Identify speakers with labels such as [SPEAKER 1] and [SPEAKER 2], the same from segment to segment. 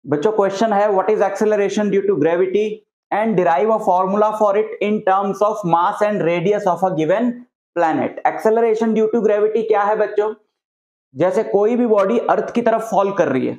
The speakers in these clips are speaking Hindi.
[SPEAKER 1] बच्चों क्वेश्चन है what is acceleration due to gravity and derive a formula for it in terms of mass and radius of a given planet. Acceleration due to gravity क्या है बच्चों? जैसे कोई भी बॉडी अर्थ की तरफ फॉल कर रही है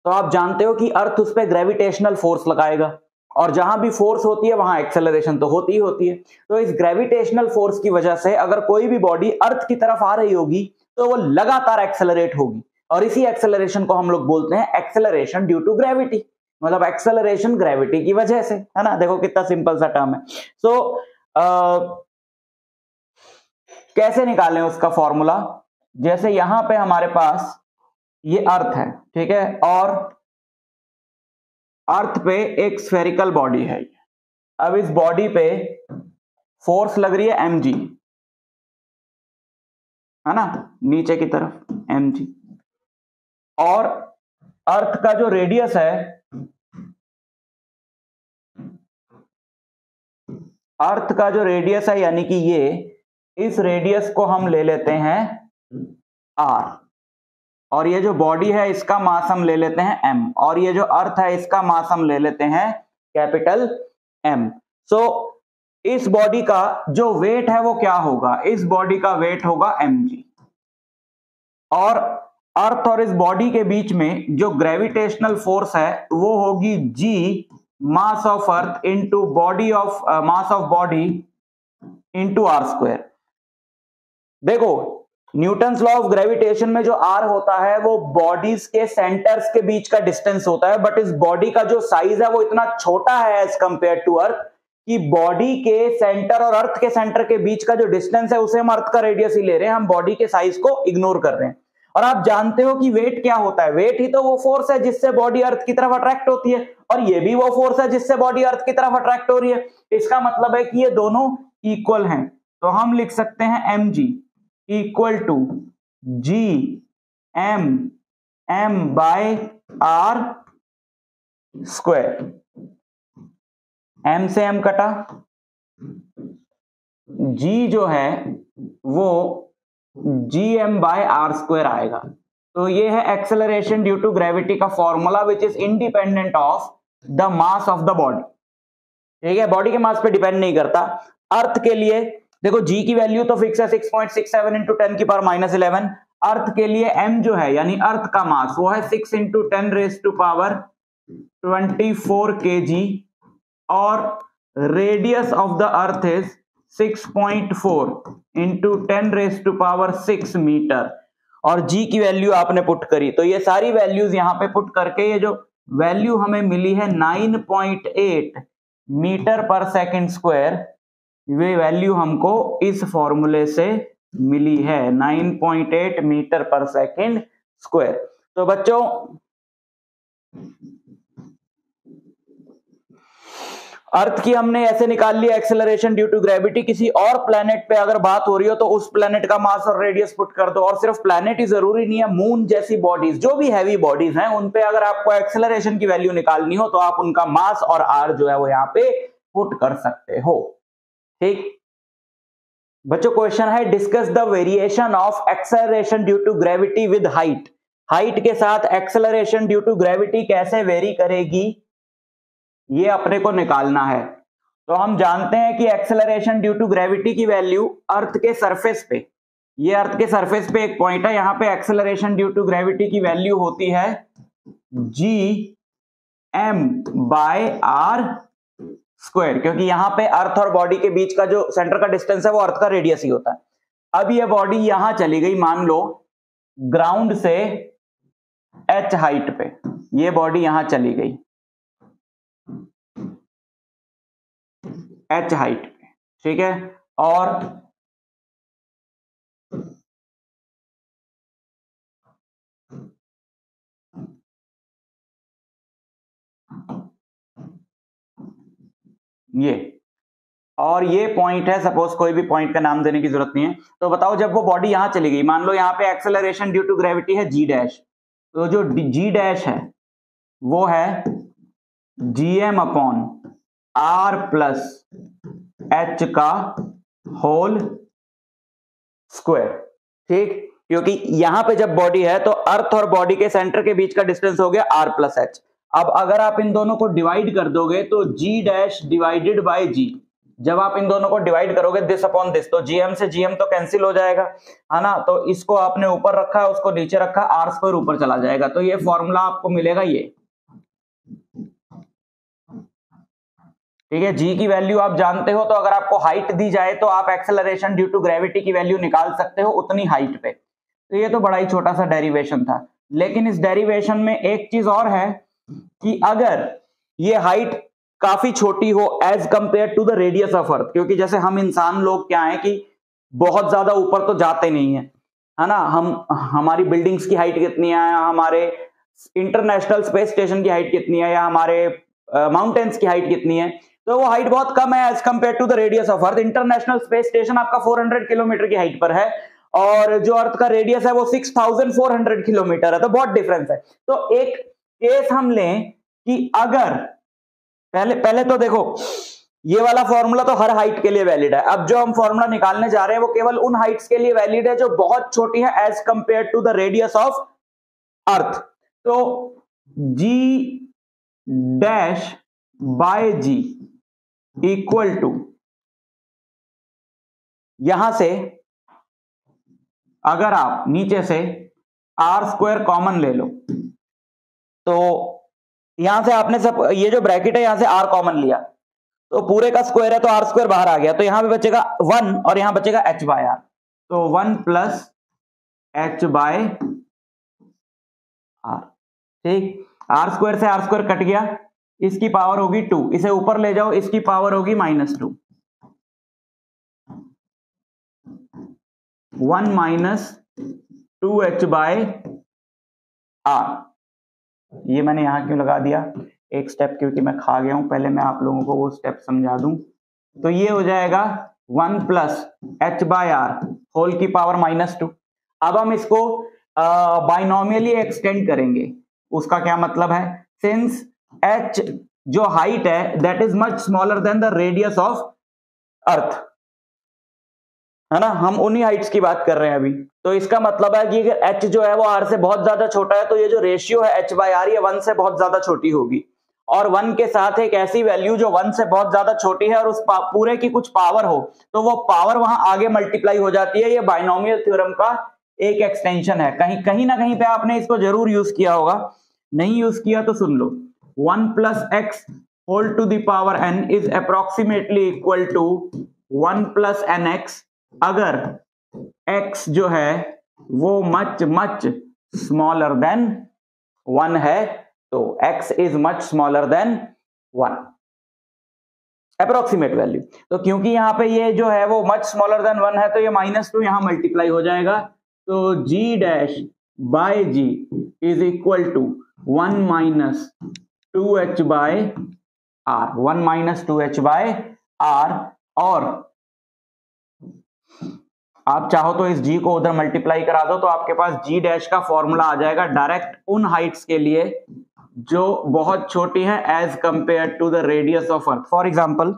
[SPEAKER 1] तो आप जानते हो कि अर्थ उस पर ग्रेविटेशनल फोर्स लगाएगा और जहां भी फोर्स होती है वहां एक्सेलरेशन तो होती ही होती है। तो इस ग्रेविटेशनल फोर्स की वजह से अगर कोई भी बॉडी अर्थ की तरफ आ रही होगी तो वो लगातार एक्सेलरेट होगी और इसी एक्सेलरेशन को हम लोग बोलते हैं एक्सेलरेशन ड्यू टू ग्रेविटी। मतलब एक्सेलरेशन ग्रेविटी की वजह से, है ना। देखो कितना सिंपल सा टर्म है। सो कैसे निकालें उसका फॉर्मूला? जैसे यहां पे हमारे पास ये अर्थ है, ठीक है, और अर्थ पे एक स्फेरिकल बॉडी है। अब इस बॉडी पे फोर्स लग रही है mg, है ना, नीचे की तरफ mg, और अर्थ का जो रेडियस है, अर्थ का जो रेडियस है यानी कि ये, इस रेडियस को हम ले लेते हैं r, और ये जो बॉडी है इसका मास हम ले लेते हैं m, और ये जो अर्थ है इसका मास हम ले लेते हैं कैपिटल M। सो इस बॉडी का जो वेट है वो क्या होगा? इस बॉडी का वेट होगा mg, और अर्थ और इस बॉडी के बीच में जो ग्रेविटेशनल फोर्स है वो होगी g mass of earth into body of mass of body into R square. देखो न्यूटन्स लॉ ऑफ ग्रेविटेशन में जो r होता है वो बॉडीज के सेंटर्स के बीच का डिस्टेंस होता है, बट इस बॉडी का जो साइज है वो इतना छोटा है एज कंपेयर टू अर्थ कि बॉडी के सेंटर और अर्थ के सेंटर के बीच का जो डिस्टेंस है उसे हम अर्थ का रेडियस ही ले रहे हैं, हम बॉडी के साइज को इग्नोर कर रहे हैं। और आप जानते हो कि वेट क्या होता है? वेट ही तो वो फोर्स है जिससे बॉडी अर्थ की तरफ अट्रैक्ट होती है, और ये भी वो फोर्स है जिससे बॉडी अर्थ की तरफ अट्रैक्ट हो रही है। इसका मतलब है कि ये दोनों इक्वल हैं, तो हम लिख सकते हैं mg equal to g m by r square. m से m कटा, g जो है वो gm बाय r स्क्वायर आएगा। तो ये है एक्सेलरेशन ड्यू टू ग्रेविटी का formula which is independent of the mass of the body. ठीक है, बॉडी के मास पे डिपेंड नहीं करता। अर्थ के लिए देखो g की वैल्यू तो फिक्स है 6.67 इंटू 10 की पावर -11। अर्थ के लिए m जो है यानी अर्थ का मास वो है 6 into 10 raise to power 24 kg, और radius of the earth is 6.4 into 10 raise to power 6 metre, और g की वैल्यू आपने पुट करी। तो ये सारी वैल्यूज यहां पे पुट करके ये जो वैल्यू हमें मिली है 9.8 मीटर पर सेकंड स्क्वायर, ये वैल्यू हमको इस फॉर्मूले से मिली है 9.8 मीटर पर सेकंड स्क्वायर। तो बच्चों अर्थ की हमने ऐसे निकाल लिया एक्सेलरेशन ड्यू टू ग्रेविटी। किसी और प्लेनेट पे अगर बात हो रही हो तो उस प्लेनेट का मास और रेडियस पुट कर दो, और सिर्फ प्लेनेट ही जरूरी नहीं है, मून जैसी बॉडीज जो भी हैवी बॉडीज हैं उन पे अगर आपको एक्सेलरेशन की वैल्यू निकालनी हो तो आप उनका मास और आर जो है वो यहाँ पे पुट कर सकते हो। ठीक बच्चों, क्वेश्चन है discuss the variation of acceleration due to gravity with height. Height के साथ एक्सेलरेशन ड्यू टू ग्रेविटी कैसे वेरी करेगी ये अपने को निकालना है। तो हम जानते हैं कि एक्सेलरेशन ड्यू टू ग्रेविटी की वैल्यू अर्थ के सरफेस पे, ये अर्थ के सरफेस पे एक पॉइंट है, यहां पे एक्सेलरेशन ड्यू टू ग्रेविटी की वैल्यू होती है जी m बाय r स्क्वायर, क्योंकि यहां पे अर्थ और बॉडी के बीच का जो सेंटर का डिस्टेंस है वो अर्थ का रेडियस ही होता है। अब ये बॉडी यहां चली गई, मान लो ग्राउंड से h हाइट पे, ये बॉडी यहां चली गई h हाइट पे, ठीक है, और ये पॉइंट है, सपोज कोई भी पॉइंट का नाम देने की जरूरत नहीं है। तो बताओ जब वो बॉडी यहां चली गई, मान लो यहां पे एक्सेलरेशन ड्यू टू ग्रेविटी है g डैश, तो जो g डैश है वो है gm upon r plus h का होल स्क्वायर। ठीक, क्योंकि यहां पे जब बॉडी है तो अर्थ और बॉडी के सेंटर के बीच का डिस्टेंस हो गया r प्लस h, अब अगर आप इन दोनों को डिवाइड कर दोगे तो g dash divided by g, जब आप इन दोनों को डिवाइड करोगे दिस अपॉन दिस, तो gm से gm तो कैंसिल हो जाएगा, है ना। तो इसको आपने ऊपर रखा, उसको नीचे रखा, आर स्क्वायर ऊपर चला जाएगा, तो ये फॉर्मूला आपको मिलेगा ये, ठीक है। जी की वैल्यू आप जानते हो, तो अगर आपको हाइट दी जाए तो आप एक्सेलरेशन ड्यू टू ग्रेविटी की वैल्यू निकाल सकते हो उतनी हाइट पे। तो ये तो बड़ा ही छोटा सा डेरिवेशन था, लेकिन इस डेरिवेशन में एक चीज और है कि अगर ये हाइट काफी छोटी हो as compare to the radius of earth, क्योंकि जैसे हम इंसान लोग क्या है कि बहुत ज्यादा ऊपर तो जाते नहीं है ना। हमारी बिल्डिंग्स की हाइट कितनी है, हमारे इंटरनेशनल स्पेस स्टेशन की हाइट कितनी है, या हमारे माउंटेन्स की हाइट कितनी है, तो वो हाइट बहुत कम है as compare to the radius of earth. International space station आपका 400 किलोमीटर की हाइट पर है और जो अर्थ का रेडियस है वो 6400 किलोमीटर है, तो बहुत डिफरेंस है। तो एक केस हम लें कि अगर पहले तो देखो ये वाला फॉर्मूला तो हर हाइट के लिए वैलिड है। अब जो हम फॉर्मूला निकालने जा रहे हैं वो केवल उन हाइट्स के लिए वैलिड है जो बहुत छोटी है as compare to the radius of earth. तो g dash by g equal to, यहां से अगर आप नीचे से आर स्क्वायर कॉमन ले लो, तो यहां से आपने सब ये जो ब्रैकेट है यहां से आर कॉमन लिया, तो पूरे का स्क्वायर है तो आर स्क्वायर बाहर आ गया, तो यहां पे बचेगा 1 और यहां बचेगा h बाय आर, तो 1 प्लस h बाय आर, ठीक। आर स्क्वायर से आर स्क्वायर कट गया, इसकी पावर होगी 2, इसे ऊपर ले जाओ, इसकी पावर होगी -2, 1 माइनस 2h बाय आर। ये मैंने यहां क्यों लगा दिया एक स्टेप, क्योंकि मैं खा गया हूं, पहले मैं आप लोगों को वो स्टेप समझा दूं। तो ये हो जाएगा 1 plus h by R whole की पावर -2। अब हम इसको बाइनोमियली एक्सटेंड करेंगे। उसका क्या मतलब है, सिंस h जो हाइट है that is much smaller than the radius of अर्थ, है ना, हम उन्हीं हाइट्स की बात कर रहे हैं अभी। तो इसका मतलब है कि अगर h जो है वो r से बहुत ज्यादा छोटा है, तो ये जो रेशियो है h बाय आर ये 1 से बहुत ज्यादा छोटी होगी, और 1 के साथ एक ऐसी वैल्यू जो 1 से बहुत ज्यादा छोटी है और उस पूरे की कुछ पावर हो, तो वो पावर वहां आगे मल्टीप्लाई हो जाती है। ये बाइनोमियल थ्योरम का एक एक्सटेंशन है, कहीं ना कहीं पे आपने इसको जरूर यूज किया होगा, नहीं यूज किया तो सुन लो। 1 plus X whole to the power n is approximately equal to 1 plus N X, अगर x जो है वो मच मच स्मॉलर देन 1 है, तो x is much smaller than 1, approximate value. तो क्योंकि यहां पे ये जो है वो मच स्मॉलर देन 1 है, तो ये -2 यहां मल्टीप्लाई हो जाएगा, तो g dash by g is equal to 1 minus 2h by R, 1 minus 2h by R. और आप चाहो तो इस g को उधर मल्टीप्लाई करा दो, तो आपके पास g डैश का फॉर्मूला आ जाएगा डायरेक्ट उन हाइट्स के लिए जो बहुत छोटी है as compare to the radius of earth. For example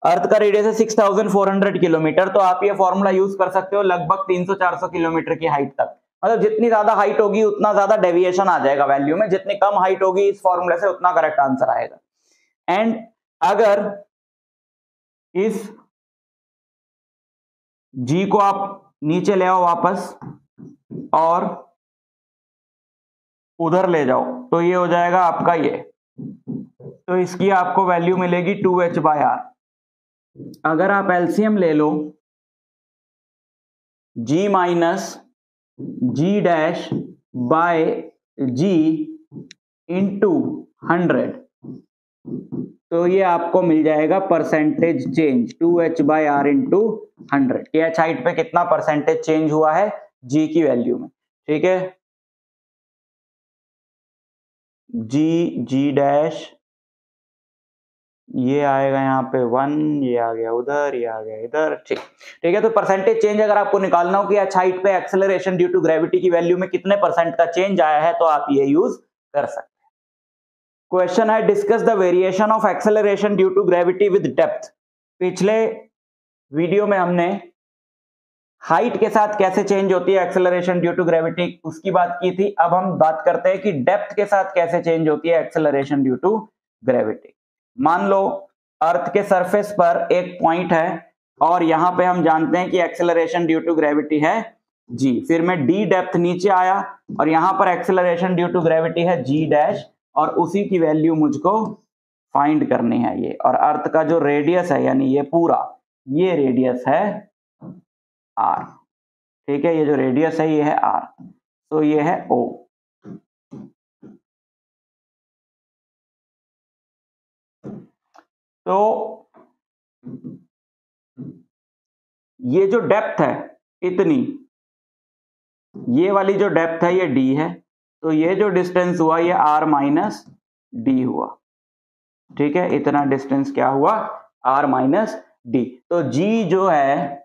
[SPEAKER 1] earth का रेडियस है 6400 किलोमीटर, तो आप ये फॉर्मूला यूज कर सकते हो लगभग 300-400 किलोमीटर की हाइट तक। मतलब जितनी ज्यादा हाइट होगी उतना ज्यादा डेविएशन आ जाएगा वैल्यू में, जितनी कम हाइट होगी इस फॉर्मूले से उतना करेक्ट आंसर आएगा। एंड अगर इस g को आप नीचे ले आओ वापस और उधर ले जाओ, तो ये हो जाएगा आपका ये, तो इसकी आपको वैल्यू मिलेगी 2h बाय आर। अगर आप एलसीएम ले लो, g minus g dash by g into 100, तो ये आपको मिल जाएगा percentage change 2h by R into 100, कि h हाइट पे कितना परसेंटेज चेंज हुआ है g की वैल्यू में, ठीक है। g डैश ये आएगा यहाँ पे 1, ये आ गया उधर, ये आ गया इधर, ठीक है। तो परसेंटेज चेंज अगर आपको निकालना हो कि h हाइट पे एक्सेलरेशन ड्यू टू ग्रेविटी की वैल्यू में कितने परसेंट का चेंज आया है, तो आप ये यूज कर सकते हैं। क्वेश्चन है discuss the variation of acceleration due to gravity with depth. पिछले वीडियो में हमने हाइट के साथ कैसे चेंज होती है एक्सेलरेशन ड्यू टू ग्रेविटी, उसकी बात की थी। अब हम बात करते हैं कि डेप्थ के साथ कैसे चेंज होती है एक्सेलरेशन ड्यू टू ग्रेविटी। मान लो अर्थ के सरफेस पर एक पॉइंट है और यहां पे हम जानते हैं कि एक्सेलरेशन ड्यू टू ग्रेविटी है जी, फिर मैं डी डेप्थ नीचे आया और यहां पर एक्सेलरेशन ड्यू टू ग्रेविटी है जी डैश, और उसी की वैल्यू मुझको फाइंड करनी है ये। और अर्थ का जो रेडियस है यानी ये पूरा, ये रेडियस है आर, ठीक है, ये जो रेडियस है ये है आर, तो ये है ओ। तो ये जो डेप्थ है इतनी, ये वाली जो डेप्थ है ये डी है, तो ये जो डिस्टेंस हुआ ये आर माइनस डी हुआ, ठीक है, इतना डिस्टेंस क्या हुआ आर माइनस डी। तो जी जो है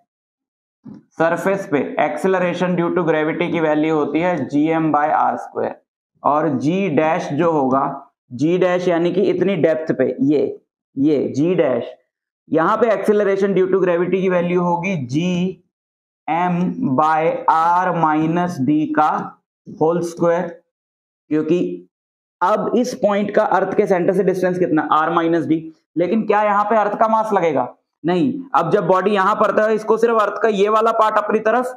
[SPEAKER 1] सरफेस पे एक्सेलरेशन ड्यू टू ग्रेविटी की वैल्यू होती है G M by R square, और जी डैश जो होगा, जी डैश यानी कि इतनी डेप्थ पे ये जी डैश, यहां पे एक्सेलरेशन ड्यू टू ग्रेविटी की वैल्यू होगी G M by R minus D का होल स्क्वायर, क्योंकि अब इस पॉइंट का अर्थ के सेंटर से डिस्टेंस कितना आर माइनस डी। लेकिन क्या यहां पे अर्थ का मास लगेगा? नहीं। अब जब बॉडी यहां पर है इसको सिर्फ अर्थ का ये वाला पार्ट अपनी तरफ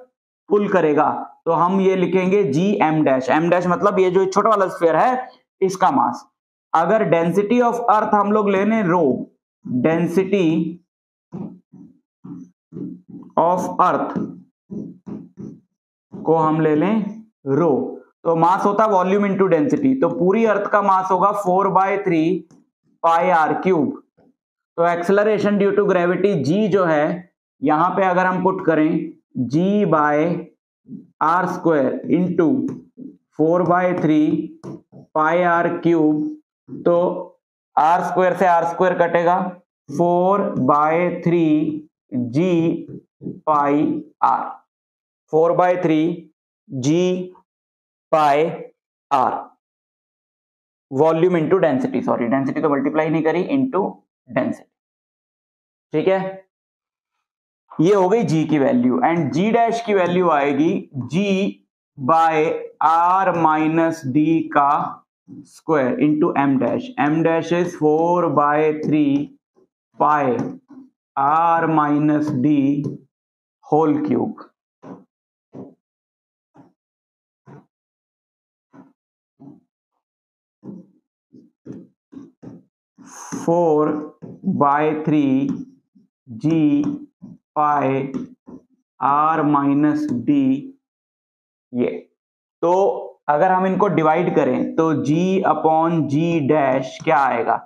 [SPEAKER 1] पुल करेगा, तो हम ये लिखेंगे G M dash. M dash मतलब ये जो छोटा वाला स्फीयर है इसका मास। अगर डेंसिटी ऑफ अर्थ हम लोग लेने रो, डेंसिटी ऑफ अर्थ को हम ले लें रो, तो मास होता है वॉल्यूम इनटू डेंसिटी, तो पूरी अर्थ का मास होगा 4/3 पाई आर क्यूब। तो acceleration due to gravity G जो है यहां पे अगर हम पुट करें G by R square into 4/3 pi R cube, तो आर स्क्वायर से आर स्क्वायर कटेगा, 4/3 G pi R, 4/3 G pi R, volume into density, sorry density तो मल्टीप्लाई नहीं करी, इंटू डेंसिटी, ठीक है। ये हो गई जी की वैल्यू, एंड जी डैश की वैल्यू आएगी G by R minus D का square into M dash. M dash is 4/3 pi R minus D whole cube. Four by 3 G pi R minus D. ये तो अगर हम इनको डिवाइड करें तो g अपॉन जी डैश क्या आएगा?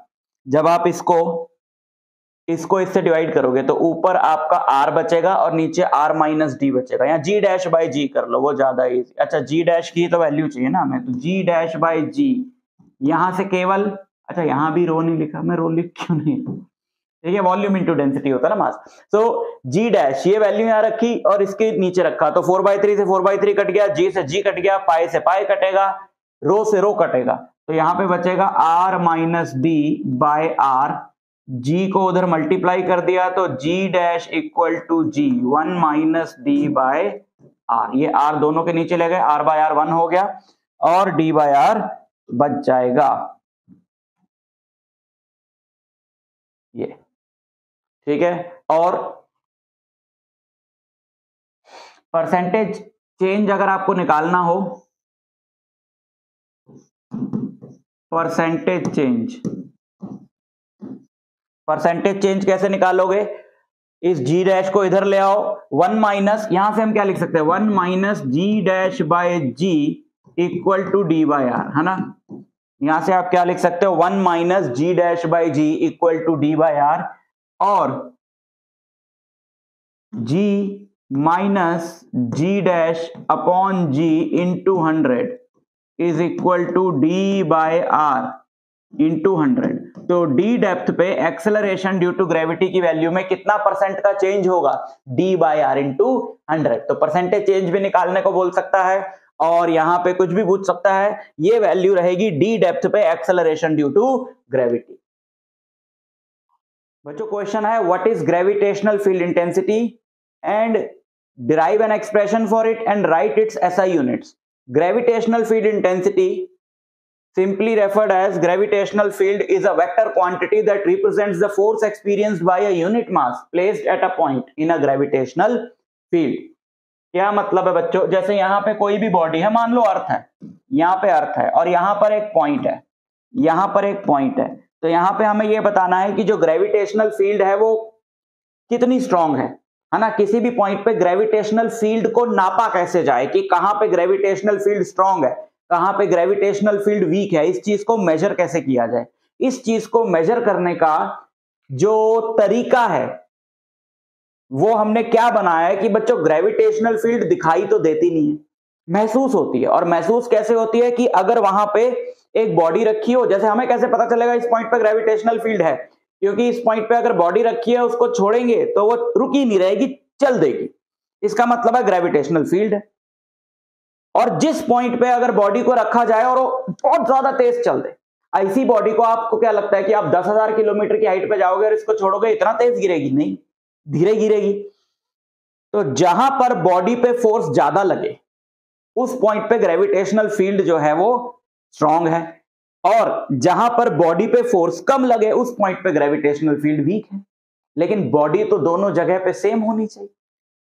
[SPEAKER 1] जब आप इसको इससे डिवाइड करोगे तो ऊपर आपका r बचेगा और नीचे r माइनस डी बचेगा। यहाँ g डैश बाई जी कर लो, वो ज्यादा इजी। अच्छा g डैश की तो वैल्यू चाहिए ना हमें, तो g डैश बाई जी, यहां से केवल, अच्छा यहां भी रो नहीं लिखा, मैं रो लिख क्यों नहीं, ठीक है, वॉल्यूम इंटू डेंसिटी होता है ना मास। तो जी डैश ये वैल्यू यहां रखी और इसके नीचे रखा, तो 4/3 से 4/3 कट गया, जी से जी कट गया, पाई से पाई कटेगा, रो से रो कटेगा, तो यहां पे बचेगा R minus D by R. G को उधर मल्टीप्लाई कर दिया तो G dash equal to G 1 minus D by R. ये आर दोनों के नीचे ले गए, आर बाय आर 1 हो गया और डी बाय आर बच जाएगा, ये ठीक है। और परसेंटेज चेंज अगर आपको निकालना हो, परसेंटेज चेंज कैसे निकालोगे? इस जी डैश को इधर ले आओ, 1 माइनस, यहां से हम क्या लिख सकते हैं, 1 minus G dash by G equal to D by R, है ना। यहां से आप क्या लिख सकते हो, 1 minus G dash by G equal to D by R, और G minus G dash upon G into 100 is equal to D by R into 100। तो डी डेप्थ पे एक्सेलरेशन ड्यू टू ग्रेविटी की वैल्यू में कितना परसेंट का चेंज होगा, डी बाय आर इंटू 100। तो परसेंटेज चेंज भी निकालने को बोल सकता है और यहां पे कुछ भी पूछ सकता है। ये वैल्यू रहेगी डी डेप्थ पे एक्सेलरेशन ड्यू टू ग्रेविटी। बच्चों क्वेश्चन है what is gravitational field intensity and derive an expression for it and write its SI units. Gravitational field intensity, simply referred as gravitational field, is a vector quantity that represents the force experienced by a unit mass placed at a point in a gravitational field. क्या मतलब है बच्चों, जैसे यहां पे कोई भी बॉडी है, मान लो अर्थ है, यहां पे अर्थ है और यहां पर एक पॉइंट है, यहां पर एक पॉइंट है, तो यहां पे हमें यह बताना है कि जो ग्रेविटेशनल फील्ड है वो कितनी स्ट्रांग है ना। किसी भी पॉइंट पे ग्रेविटेशनल फील्ड को नापा कैसे जाए कि कहां पे ग्रेविटेशनल फील्ड स्ट्रांग है, कहां पे ग्रेविटेशनल फील्ड वीक है, इस चीज को मेजर कैसे किया जाए। इस चीज को मेजर करने का जो तरीका है वो हमने क्या बनाया है कि बच्चों ग्रेविटेशनल फील्ड दिखाई तो देती नहीं है, महसूस होती है। और महसूस कैसे होती है कि अगर वहां पे एक बॉडी रखी हो, जैसे हमें कैसे पता चलेगा इस पॉइंट पे ग्रेविटेशनल फील्ड है, क्योंकि इस पॉइंट पे अगर बॉडी रखी है उसको छोड़ेंगे तो वो रुकी नहीं रहेगी, चल देगी, इसका मतलब है ग्रेविटेशनल फील्ड है। और जिस पॉइंट पे अगर बॉडी को रखा जाए और वो बहुत ज्यादा तेज चल दे, ऐसी बॉडी को आपको क्या लगता है कि आप 10,000 किलोमीटर की हाइट पे जाओगे और इसको छोड़ोगे, इतना तेज गिरेगी? नहीं, धीरे गिरेगी। तो जहां पर बॉडी पे फोर्स ज्यादा लगे उस पॉइंट पे ग्रेविटेशनल फील्ड जो है वो स्ट्रांग है, और जहां पर बॉडी पे फोर्स कम लगे उस पॉइंट पे ग्रेविटेशनल फील्ड वीक है। लेकिन बॉडी तो दोनों जगह पे सेम होनी चाहिए।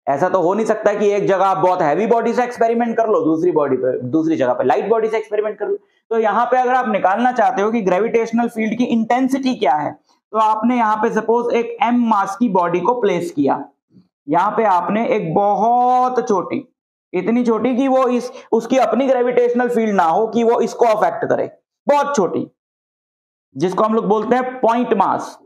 [SPEAKER 1] ऐसा तो हो नहीं सकता कि एक जगह आप बहुत हैवी बॉडी से एक्सपेरिमेंट कर लो, दूसरी जगह पे लाइट बॉडी से एक्सपेरिमेंट कर लो। तो यहां पे अगर आप निकालना चाहते हो कि ग्रेविटेशनल फील्ड की इंटेंसिटी क्या है, तो आपने यहां पे सपोज एक m मास की बॉडी को प्लेस किया, यहां पे आपने एक बहुत छोटी, इतनी छोटी कि वो उसकी अपनी ग्रेविटेशनल फील्ड ना हो कि वो इसको अफेक्ट करे, बहुत छोटी, जिसको हम लोग बोलते हैं पॉइंट मास,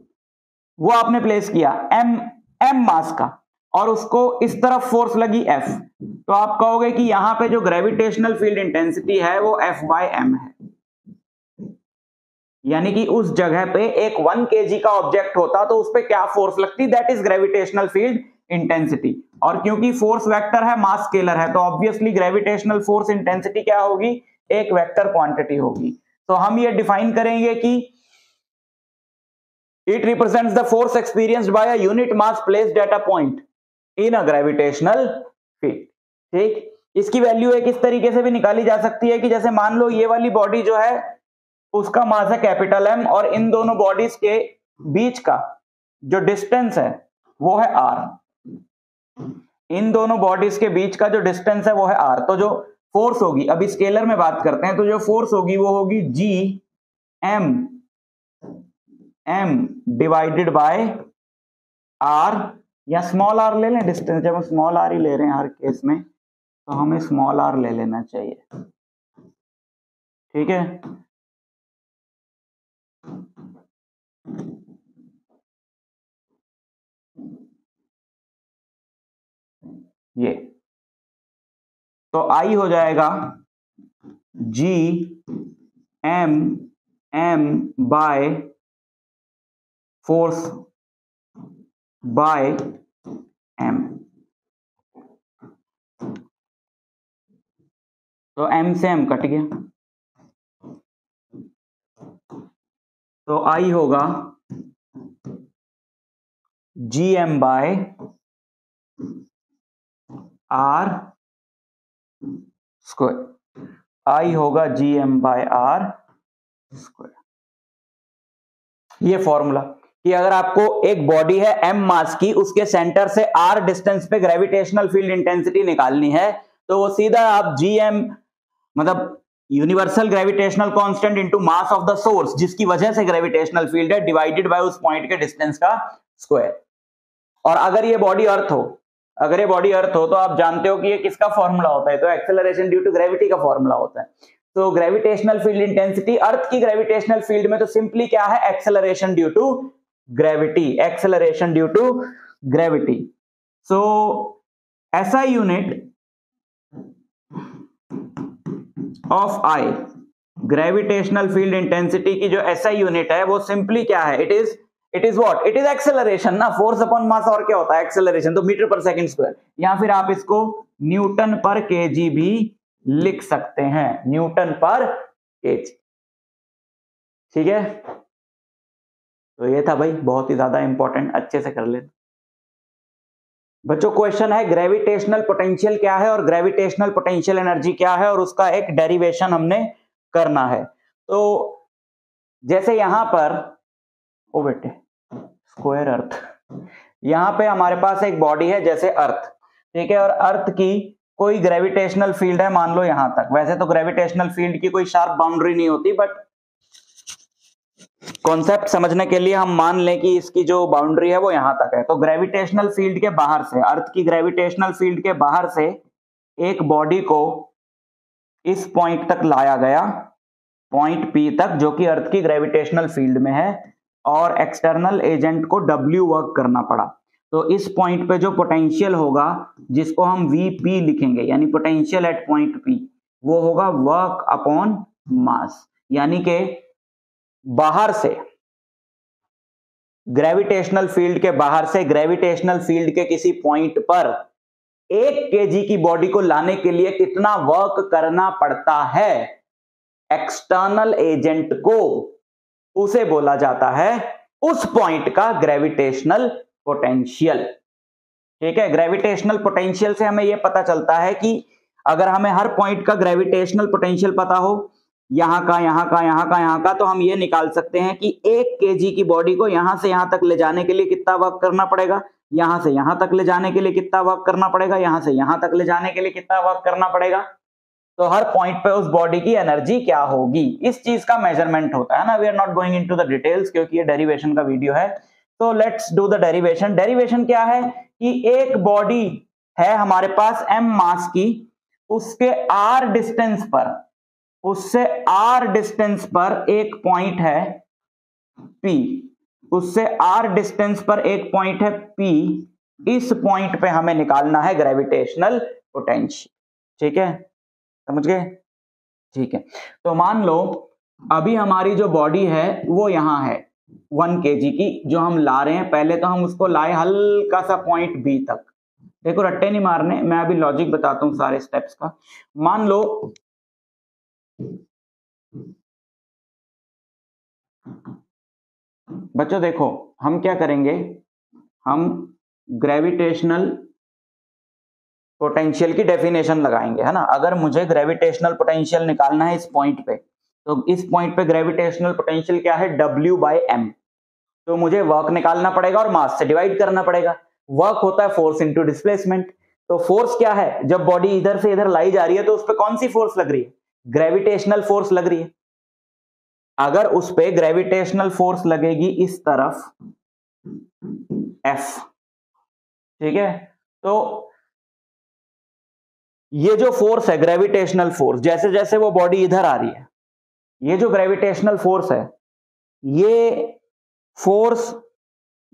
[SPEAKER 1] वो आपने प्लेस किया m मास का, और उसको इस तरफ फोर्स लगी F, तो आप कहोगे कि यहां पे जो ग्रेविटेशनल फील्ड इंटेंसिटी है वो F/m है। यानी कि उस जगह पे एक 1 kg का ऑब्जेक्ट होता तो उस पे क्या फोर्स लगती, that is gravitational field intensity. और क्योंकि फोर्स वेक्टर है, मास स्केलर है, तो ऑब्वियसली ग्रेविटेशनल फोर्स इंटेंसिटी क्या होगी, एक वेक्टर क्वांटिटी होगी। तो हम ये डिफाइन करेंगे कि it represents the force experienced bye a unit mass placed at a point in a gravitational field. ठीक, इसकी वैल्यू एक इस तरीके से भी निकाली जा सकती है कि जैसे मान लो ये वाली बॉडी जो है उसका मास है कैपिटल M, और इन दोनों बॉडीज के बीच का जो डिस्टेंस है वो है r, इन दोनों बॉडीज के बीच का जो डिस्टेंस है वो है r। तो जो फोर्स होगी, अभी स्केलर में बात करते हैं, तो जो फोर्स होगी वो होगी m डिवाइडेड बाय r, या स्मॉल r ले लें, डिस्टेंस जब हम स्मॉल r ही ले रहे हैं हर केस में तो हमें स्मॉल r ले लेना चाहिए। ठीक है, ये तो I हो जाएगा m by force by m, तो m से m कट गया, तो I होगा gm by r square, I होगा gm बाय r स्क्वायर। ये फॉर्मूला कि अगर आपको एक बॉडी है m मास की, उसके सेंटर से r डिस्टेंस पे ग्रेविटेशनल फील्ड इंटेंसिटी निकालनी है, तो वो सीधा आप gm मतलब universal gravitational constant into mass of the source, जिसकी वजह से ग्रेविटेशनल फील्ड है, डिवाइडेड बाय उस पॉइंट के डिस्टेंस का स्क्वायर। और अगर ये बॉडी अर्थ हो, तो आप जानते हो कि ये किसका फॉर्मूला होता है, तो एक्सेलरेशन ड्यू टू ग्रेविटी का फॉर्मूला होता है। तो ग्रेविटेशनल फील्ड इंटेंसिटी अर्थ की ग्रेविटेशनल फील्ड में तो सिंपली क्या है, acceleration due to gravity, so SI unit of I, gravitational field intensity की जो SI यूनिट है वो सिंपली क्या है, it is what, it is acceleration ना, फोर्स अपॉन मास, और क्या होता है एक्सेलरेशन, तो मीटर पर सेकंड स्क्वायर, या फिर आप इसको न्यूटन पर केजी भी लिख सकते हैं, न्यूटन पर केजी। ठीक है, तो ये था भाई बहुत ही ज्यादा इंपॉर्टेंट, अच्छे से कर लेना। बच्चों क्वेश्चन है ग्रेविटेशनल पोटेंशियल क्या है और ग्रेविटेशनल पोटेंशियल एनर्जी क्या है, और उसका एक डेरिवेशन हमने करना है। तो जैसे यहां पर ओ बेटे स्क्वायर अर्थ, यहां पे हमारे पास एक बॉडी है जैसे अर्थ, ठीक है, और अर्थ की कोई ग्रेविटेशनल फील्ड है मान लो यहां तक। वैसे तो ग्रेविटेशनल फील्ड की कोई शार्प बाउंड्री नहीं होती, बट कॉन्सेप्ट समझने के लिए हम मान लें कि इसकी जो बाउंड्री है वो यहां तक है। तो ग्रेविटेशनल फील्ड के बाहर से, अर्थ की ग्रेविटेशनल फील्ड के बाहर से एक बॉडी को इस पॉइंट तक लाया गया, पॉइंट P तक, जो कि अर्थ की ग्रेविटेशनल फील्ड में है, और एक्सटर्नल एजेंट को W वर्क करना पड़ा। तो इस पॉइंट पे जो पोटेंशियल होगा, जिसको हम VP लिखेंगे, यानी पोटेंशियल एट पॉइंट P, वो होगा वर्क अपॉन मास। यानी कि बाहर से, ग्रेविटेशनल फील्ड के बाहर से, ग्रेविटेशनल फील्ड के किसी पॉइंट पर 1 kg की बॉडी को लाने के लिए कितना वर्क करना पड़ता है एक्सटर्नल एजेंट को, उसे बोला जाता है उस पॉइंट का ग्रेविटेशनल पोटेंशियल। ठीक है, ग्रेविटेशनल पोटेंशियल से हमें यह पता चलता है कि अगर हमें हर पॉइंट का ग्रेविटेशनल पोटेंशियल पता हो, यहां का, यहां का, यहां का, यहां का, तो हम ये निकाल सकते हैं कि 1 kg की बॉडी को यहां से यहां तक ले जाने के लिए कितना वर्क करना पड़ेगा, यहां से यहां तक ले जाने के लिए कितना वर्क करना पड़ेगा, यहां से यहां तक ले जाने के लिए कितना वर्क करना पड़ेगा। तो हर पॉइंट पे उस बॉडी की एनर्जी क्या होगी, इस चीज का मेजरमेंट होता है ना। We are not going into the details क्योंकि ये डेरिवेशन का वीडियो है। तो let's do the derivation. Derivation क्या है कि एक बॉडी है हमारे पास m मास की, उसके r डिस्टेंस पर, उससे r डिस्टेंस पर एक पॉइंट है P, उससे r डिस्टेंस पर एक पॉइंट है P, इस पॉइंट पे हमें निकालना है ग्रेविटेशनल पोटेंशियल। ठीक है, समझ गए? ठीक है, तो मान लो अभी हमारी जो बॉडी है वो यहां है 1 kg की, जो हम ला रहे हैं। पहले तो हम उसको लाए हल्का सा पॉइंट B तक। देखो रट्टे नहीं मारने, मैं अभी लॉजिक बताता हूं सारे स्टेप्स का। मान लो बच्चों, देखो हम क्या करेंगे, हम ग्रेविटेशनल पोटेंशियल की डेफिनेशन लगाएंगे, है ना। अगर मुझे ग्रेविटेशनल पोटेंशियल निकालना है इस पॉइंट पे, तो इस पॉइंट पे ग्रेविटेशनल पोटेंशियल क्या है, W/m। तो मुझे वर्क निकालना पड़ेगा और मास से डिवाइड करना पड़ेगा। वर्क होता है फोर्स इनटू डिस्प्लेसमेंट। तो फोर्स क्या है, जब बॉडी इधर से इधर लाई जा रही है तो उस पर कौन सी फोर्स लग रही है, ग्रेविटेशनल फोर्स लग रही है। अगर उस पे ग्रेविटेशनल फोर्स लगेगी इस तरफ F, ठीक है, तो ये जो फोर्स है ग्रेविटेशनल फोर्स, जैसे जैसे वो बॉडी इधर आ रही है, ये जो ग्रेविटेशनल फोर्स है, ये फोर्स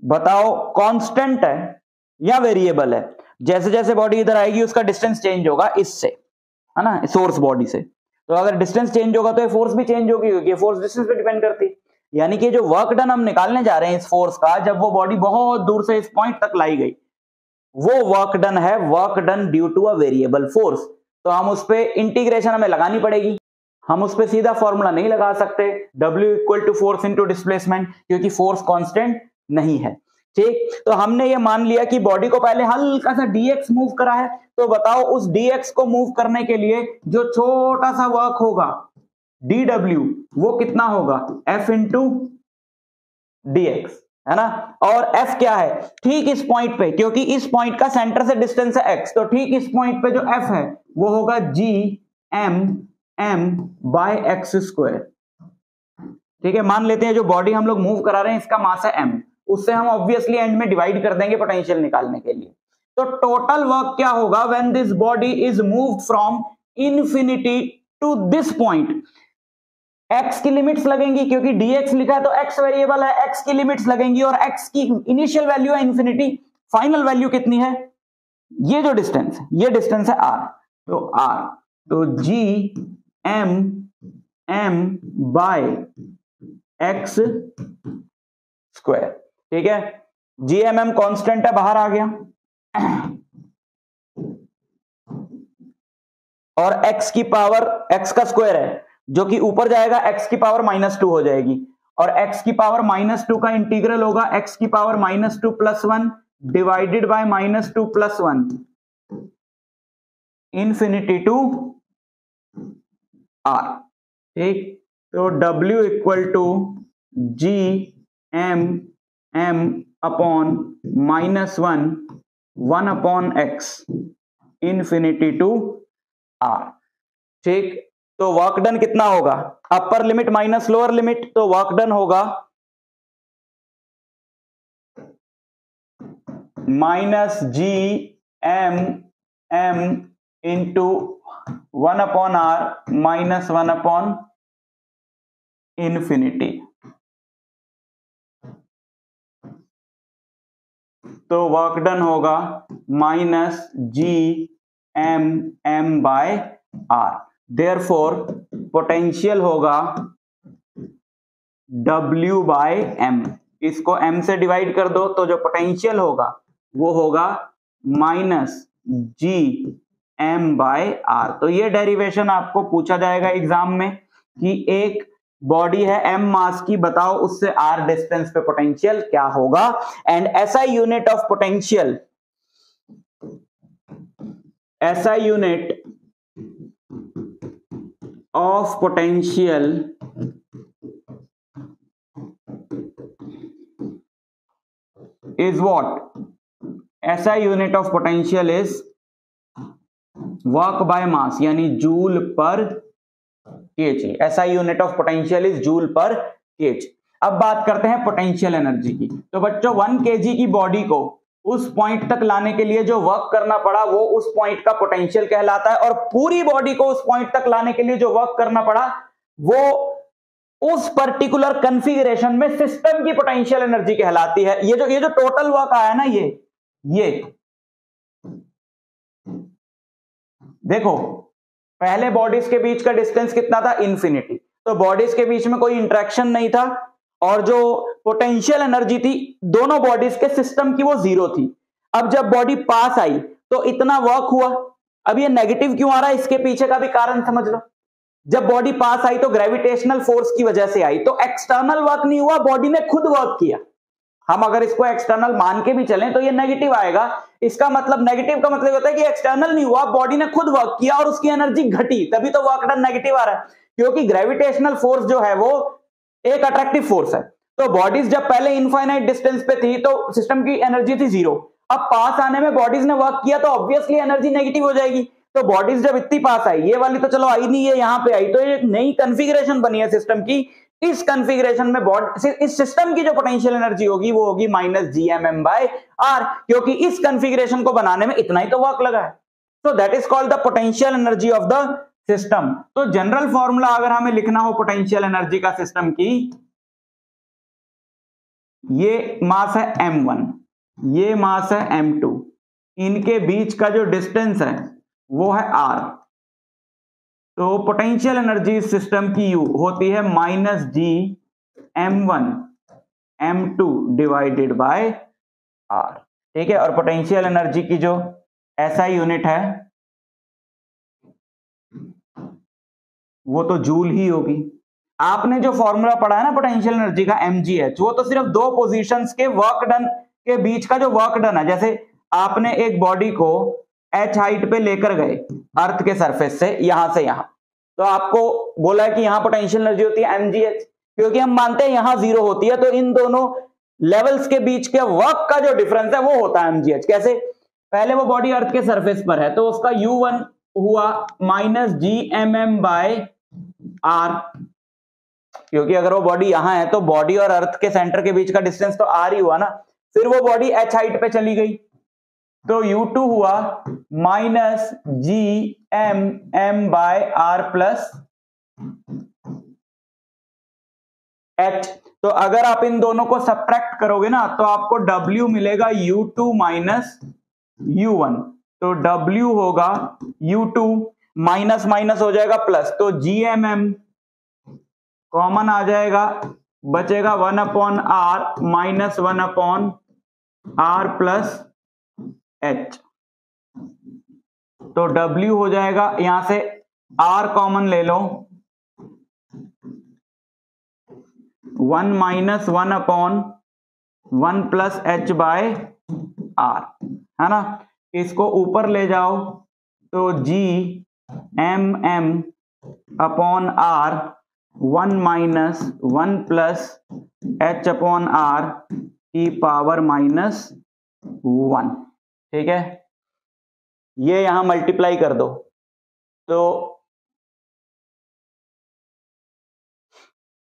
[SPEAKER 1] बताओ कांस्टेंट है या वेरिएबल है। जैसे जैसे बॉडी इधर आएगी उसका डिस्टेंस चेंज होगा इससे, है ना, सोर्स बॉडी से। तो अगर डिस्टेंस चेंज होगा तो ये फोर्स भी चेंज होगी, क्योंकि ये फोर्स डिस्टेंस पे डिपेंड करती है। यानी कि जो वर्क डन हम निकालने जा रहे हैं इस फोर्स का, जब वो बॉडी बहुत दूर से इस पॉइंट तक लाई गई, वो वर्क डन है, work done due to a variable force. तो हम उस पे इंटीग्रेशन हमें लगानी पड़ेगी, हम उस पे सीधा फॉर्मूला नहीं लगा सकते W = फोर्स इंटू डिस्प्लेसमेंट, क्योंकि फोर्स कांस्टेंट नहीं है। ठीक, तो हमने ये मान लिया कि बॉडी को पहले हल्का सा dx मूव करा है, तो बताओ उस dx को मूव करने के लिए जो छोटा सा वर्क होगा dw, वो कितना होगा, F इंटू dx, है ना। और F क्या है, ठीक इस पॉइंट पे, क्योंकि इस पॉइंट का सेंटर से डिस्टेंस है x, तो ठीक इस पॉइंट पे जो F है वो होगा Gm/x²। ठीक है, मान लेते हैं जो बॉडी हम लोग मूव करा रहे हैं इसका मास है m, उससे हम ऑब्वियसली एंड में डिवाइड कर देंगे पोटेंशियल निकालने के लिए। तो टोटल वर्क क्या होगा when this body is moved from infinity to this point. x की लिमिट्स लगेंगी, क्योंकि dx लिखा है तो x वेरिएबल है, x की लिमिट्स लगेंगी, और x की इनिशियल वैल्यू है इन्फिनिटी, फाइनल वैल्यू कितनी है, ये जो डिस्टेंस है, ये डिस्टेंस है r, तो r, तो Gmm/x²। ठीक है, Gmm कांस्टेंट है, बाहर आ गया, और x की पावर, x का स्क्वायर है जो कि ऊपर जाएगा, x की पावर -2 हो जाएगी, और x की पावर -2 का इंटीग्रल होगा x की power -2 + 1 divided by -2 + 1 infinity to R। ठीक, तो W equal to GMM upon -1 infinity to R। ठीक, तो वर्क डन कितना होगा, upper limit minus lower limit, तो वर्क डन होगा -GMM इंटू 1/R -1 इंफिनिटी। तो वर्क डन होगा -GMM/R। देयरफॉर पोटेंशियल होगा W/M। इसको M से डिवाइड कर दो तो जो पोटेंशियल होगा वो होगा -GM/R। तो ये डेरिवेशन आपको पूछा जाएगा एग्जाम में कि एक बॉडी है m मास की, बताओ उससे r डिस्टेंस पे पोटेंशियल क्या होगा। And SI unit of potential, SI unit of potential is what? SI unit of potential is work by mass, यानी joule per kg। SI unit of potential is joule per kg। अब बात करते हैं पोटेंशियल एनर्जी की। तो बच्चों 1 kg की बॉडी को उस पॉइंट तक लाने के लिए जो वर्क करना पड़ा वो उस पॉइंट का पोटेंशियल कहलाता है, और पूरी बॉडी को उस पॉइंट तक लाने के लिए जो वर्क करना पड़ा वो उस पर्टिकुलर कॉन्फ़िगरेशन में सिस्टम की पोटेंशियल एनर्जी कहलाती है। ये जो टोटल वर्क आया ना, ये देखो, पहले बॉडीज के बीच का डिस्टेंस कितना था, इन्फिनिटी। तो बॉडीज के बीच में कोई इंटरेक्शन नहीं था, और जो पोटेंशियल एनर्जी थी दोनों बॉडीज के सिस्टम की वो 0 थी। अब जब बॉडी पास आई तो इतना वर्क हुआ। अब ये नेगेटिव क्यों आ रहा है, इसके पीछे का भी कारण समझ लो। जब बॉडी पास आई तो ग्रेविटेशनल फोर्स की वजह से आई, तो एक्सटर्नल वर्क नहीं हुआ, बॉडी ने खुद वर्क किया। हम अगर इसको एक्सटर्नल मान के भी चलें तो ये नेगेटिव आएगा। इसका मतलब, नेगेटिव का मतलब होता है कि एक्सटर्नल नहीं हुआ, बॉडी ने खुद वर्क किया और उसकी एनर्जी घटी, तभी तो वर्क डन नेगेटिव आ रहा है। क्योंकि ग्रेविटेशनल फोर्स जो है वो एक अट्रैक्टिव फोर्स है। तो बॉडीज जब पहले इनफाइनाइट डिस्टेंस पे थी तो सिस्टम की एनर्जी थी 0। अब पास आने में बॉडीज ने वर्क किया तो ऑब्वियसली एनर्जी नेगेटिव हो जाएगी। तो बॉडीज जब इतनी पास आई, ये वाली तो चलो आई नहीं है, यहां पे आई, तो एक नई कॉन्फ़िगरेशन बनी है सिस्टम की। इस कॉन्फ़िगरेशन में इस सिस्टम की जो पोटेंशियल एनर्जी होगी वो होगी -GMM/R, क्योंकि इस कॉन्फ़िगरेशन को बनाने में इतना ही तो वर्क लगा है। तो that is called the potential energy of the system. तो जनरल फॉर्मूला अगर हमें लिखना हो पोटेंशियल एनर्जी का सिस्टम की, ये मास है m1, ये मास है m2, इनके बीच का जो डिस्टेंस है वो है r। तो पोटेंशियल एनर्जी सिस्टम की U होती है -GM1M2 डिवाइडेड बाय R। ठीक है, और पोटेंशियल एनर्जी की जो SI यूनिट है वो तो जूल ही होगी। आपने जो फॉर्मूला पढ़ा है ना पोटेंशियल एनर्जी का mgh, वो तो सिर्फ 2 पोजीशंस के वर्क डन के बीच का जो वर्क डन है। जैसे आपने एक बॉडी को h हाइट पे लेकर गए अर्थ के सरफेस से यहां से यहां, तो आपको बोला है कि यहां पोटेंशियल एनर्जी होती है mgh, क्योंकि हम मानते हैं यहां 0 होती है, तो इन दोनों लेवल्स के बीच के वर्क का जो डिफरेंस है वो होता है mgh। कैसे, पहले वो बॉडी अर्थ के सरफेस पर है तो उसका U1 हुआ -GMM/R, क्योंकि अगर वो बॉडी यहां है तो बॉडी और अर्थ के सेंटर के बीच का डिस्टेंस तो R ही हुआ ना। फिर वो बॉडी h हाइट पे चली गई तो U2 हुआ -GMM/R प्लस h। तो अगर आप इन दोनों को सब्ट्रैक्ट करोगे ना तो आपको W मिलेगा U2 माइनस U1। तो W होगा U2, माइनस माइनस हो जाएगा प्लस, तो GMM कॉमन आ जाएगा, बचेगा 1/R minus 1/R plus h। तो W हो जाएगा, यहां से R कॉमन ले लो, 1 - 1/1 प्लस h बाय आर, है ना। इसको ऊपर ले जाओ तो G M M upon R 1 minus 1 plus H upon R की पावर माइनस 1, ठीक है। ये यहां मल्टीप्लाई कर दो तो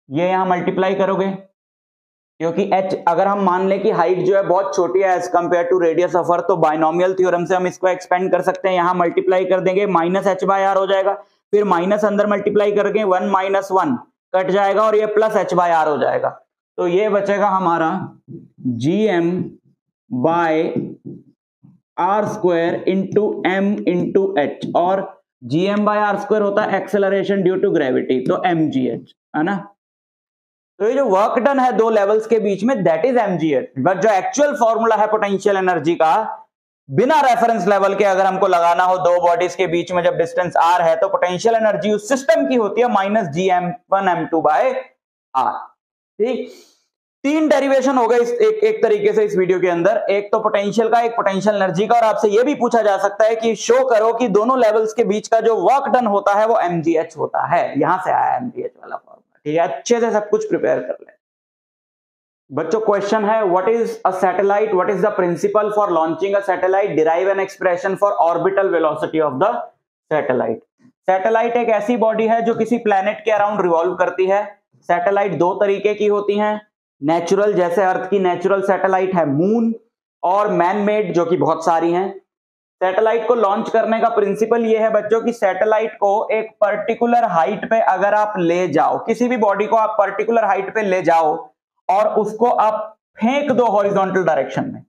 [SPEAKER 1] ये यहां मल्टीप्लाई करोगे क्योंकि h अगर हम मान लें कि हाइट जो है बहुत छोटी है as compare to radius of earth, तो बाइनोमियल थ्योरम से हम इसको एक्सपेंड कर सकते हैं। यहां मल्टीप्लाई कर देंगे माइनस एच बाय आर हो जाएगा, फिर माइनस अंदर मल्टीप्लाई करके 1 माइनस 1 कट जाएगा और ये प्लस एच बाय आर हो जाएगा। तो ये बचेगा हमारा G M by R square into M into H, और G M by R square होता है एक्सेलरेशन ड्यू टू ग्रेविटी, तो एम जी एच, है ना। तो ये जो वर्क डन है दो लेवल्स के बीच में दैट इज एमजीएच, बट जो एक्चुअल फॉर्मूला है पोटेंशियल एनर्जी का बिना रेफरेंस लेवल के अगर हमको लगाना हो दो बॉडीज के बीच में जब डिस्टेंस आर है, तो पोटेंशियल एनर्जी उस सिस्टम की होती है minus G M one M two by R. ठीक, 3 डेरिवेशन हो गए एक तरीके से इस वीडियो के अंदर, एक तो पोटेंशियल का, एक पोटेंशियल एनर्जी का, और आपसे यह भी पूछा जा सकता है कि शो करो कि दोनों लेवल्स के बीच का जो वर्क डन होता है वो एमजीएच होता है। यहां से आया एमजीएच वाला फॉर्मूला, ठीक है। अच्छे से सब कुछ प्रिपेयर कर ले बच्चों। क्वेश्चन है what is a satellite, what is the principle for launching a satellite, derive an expression for orbital velocity of the satellite. Satellite एक ऐसी बॉडी है जो किसी प्लेनेट के अराउंड रिवॉल्व करती है। सैटेलाइट 2 तरीके की होती हैं, नेचुरल जैसे अर्थ की नेचुरल सैटेलाइट है मून, और मैन मेड जो कि बहुत सारी हैं। सैटेलाइट को लॉन्च करने का प्रिंसिपल ये है बच्चों कि सैटेलाइट को एक पर्टिकुलर हाइट पे अगर आप ले जाओ, किसी भी बॉडी को आप पर्टिकुलर हाइट पे ले जाओ और उसको आप फेंक दो हॉरिजॉन्टल डायरेक्शन में,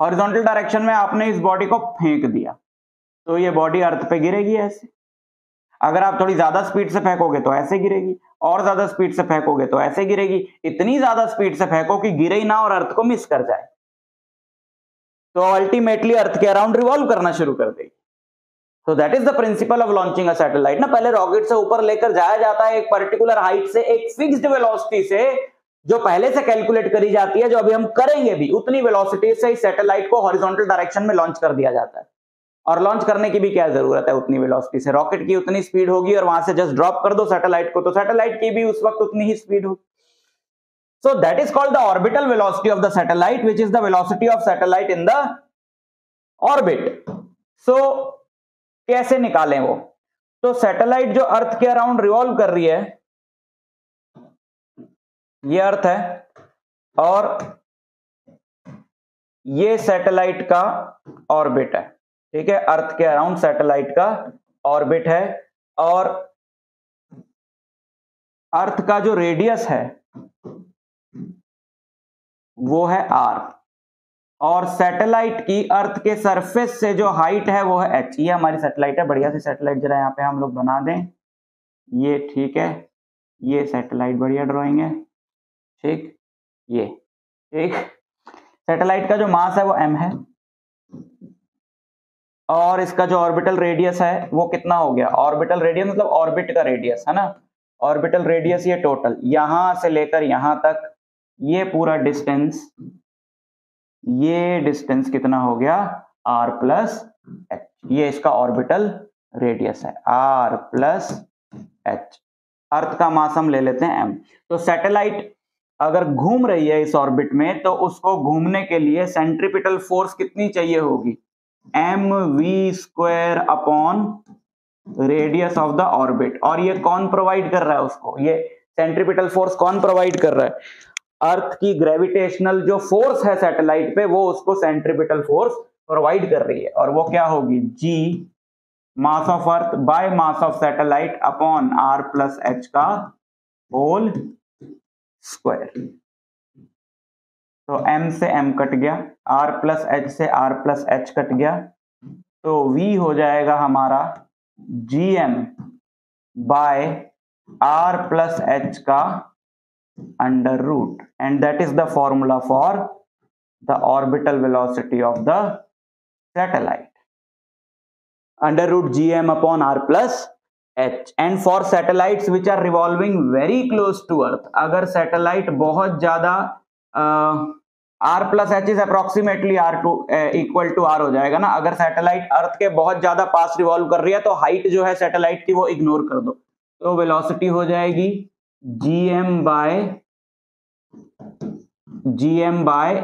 [SPEAKER 1] हॉरिजॉन्टल डायरेक्शन में आपने इस बॉडी को फेंक दिया तो ये बॉडी अर्थ पे गिरेगी ऐसे। अगर आप थोड़ी ज्यादा स्पीड से फेंकोगे तो ऐसे गिरेगी, और ज्यादा स्पीड से फेंकोगे तो ऐसे गिरेगी, इतनी ज्यादा स्पीड से फेंको कि गिरे ही ना और अर्थ को मिस कर जाए, तो अल्टीमेटली अर्थ के अराउंड रिवॉल्व करना शुरू कर देगी। तो that is the principle of launching a satellite ना। पहले रॉकेट से ऊपर लेकर जाया जाता है एक पर्टिकुलर हाइट से, एक फिक्स्ड वेलोसिटी से जो पहले से कैलकुलेट करी जाती है, जो अभी हम करेंगे भी, उतनी वेलोसिटी से इस सैटेलाइट को हॉरिजॉन्टल डायरेक्शन में लॉन्च कर दिया जाता है। और लॉन्च करने की भी क्या जरूरत है उतनी वेलोसिटी से, रॉकेट की उतनी स्पीड होगी और वहां से जस्ट ड्रॉप कर दो सैटेलाइट को, तो सैटेलाइट की भी उस वक्त उतनी ही स्पीड होगी। So that is called the orbital velocity of the satellite, which is the velocity of satellite in the orbit. So कैसे निकालें वो? तो सैटेलाइट जो अर्थ के अराउंड रिवॉल्व कर रही है, ये अर्थ है और ये सैटेलाइट का ऑर्बिट है, ठीक है। अर्थ के अराउंड सैटेलाइट का ऑर्बिट है और अर्थ का जो रेडियस है वो है r, और सैटेलाइट की अर्थ के सरफेस से जो हाइट है वो है h। ये हमारी सैटेलाइट है, बढ़िया सी सैटेलाइट जरा यहाँ पे हम लोग बना दें, ये ठीक है, ये सैटेलाइट बढ़िया ड्राइंग है, ठीक, ये ठीक। सैटेलाइट का जो मास है वो m है और इसका जो ऑर्बिटल रेडियस है वो कितना हो गया, ऑर्बिटल रेडियस मतलब ऑर्बिट का रेडियस है ना, ऑर्बिटल रेडियस ये टोटल यहां से लेकर यहां तक ये पूरा डिस्टेंस, ये डिस्टेंस कितना हो गया r प्लस h, ये इसका ऑर्बिटल रेडियस है r प्लस h। अर्थ का मास हम ले लेते हैं m। तो सैटेलाइट अगर घूम रही है इस ऑर्बिट में तो उसको घूमने के लिए सेंट्रीपिटल फोर्स कितनी चाहिए होगी, mv² upon radius of the orbit. और ये कौन प्रोवाइड कर रहा है उसको, ये सेंट्रीपिटल फोर्स कौन प्रोवाइड कर रहा है, अर्थ की ग्रेविटेशनल जो फोर्स है सैटेलाइट पे वो उसको सेंट्रीपिटल फोर्स प्रोवाइड कर रही है, और वो क्या होगी g mass of earth by mass of satellite upon r plus h का होल स्क्वायर। तो m से m कट गया, r प्लस h से r प्लस h कट गया, तो v हो जाएगा हमारा gm by r plus h का under root, and that is the formula for the orbital velocity of the satellite, under root gm upon r plus h। and for satellites which are revolving very close to earth, अगर सैटेलाइट बहुत ज्यादा r plus H is approximately r2 equal to r हो जाएगा ना। अगर सैटेलाइट अर्थ के बहुत ज्यादा पास रिवॉल्व कर रही है तो हाइट जो है सैटेलाइट की वो इग्नोर कर दो, तो वेलोसिटी हो जाएगी gm बाय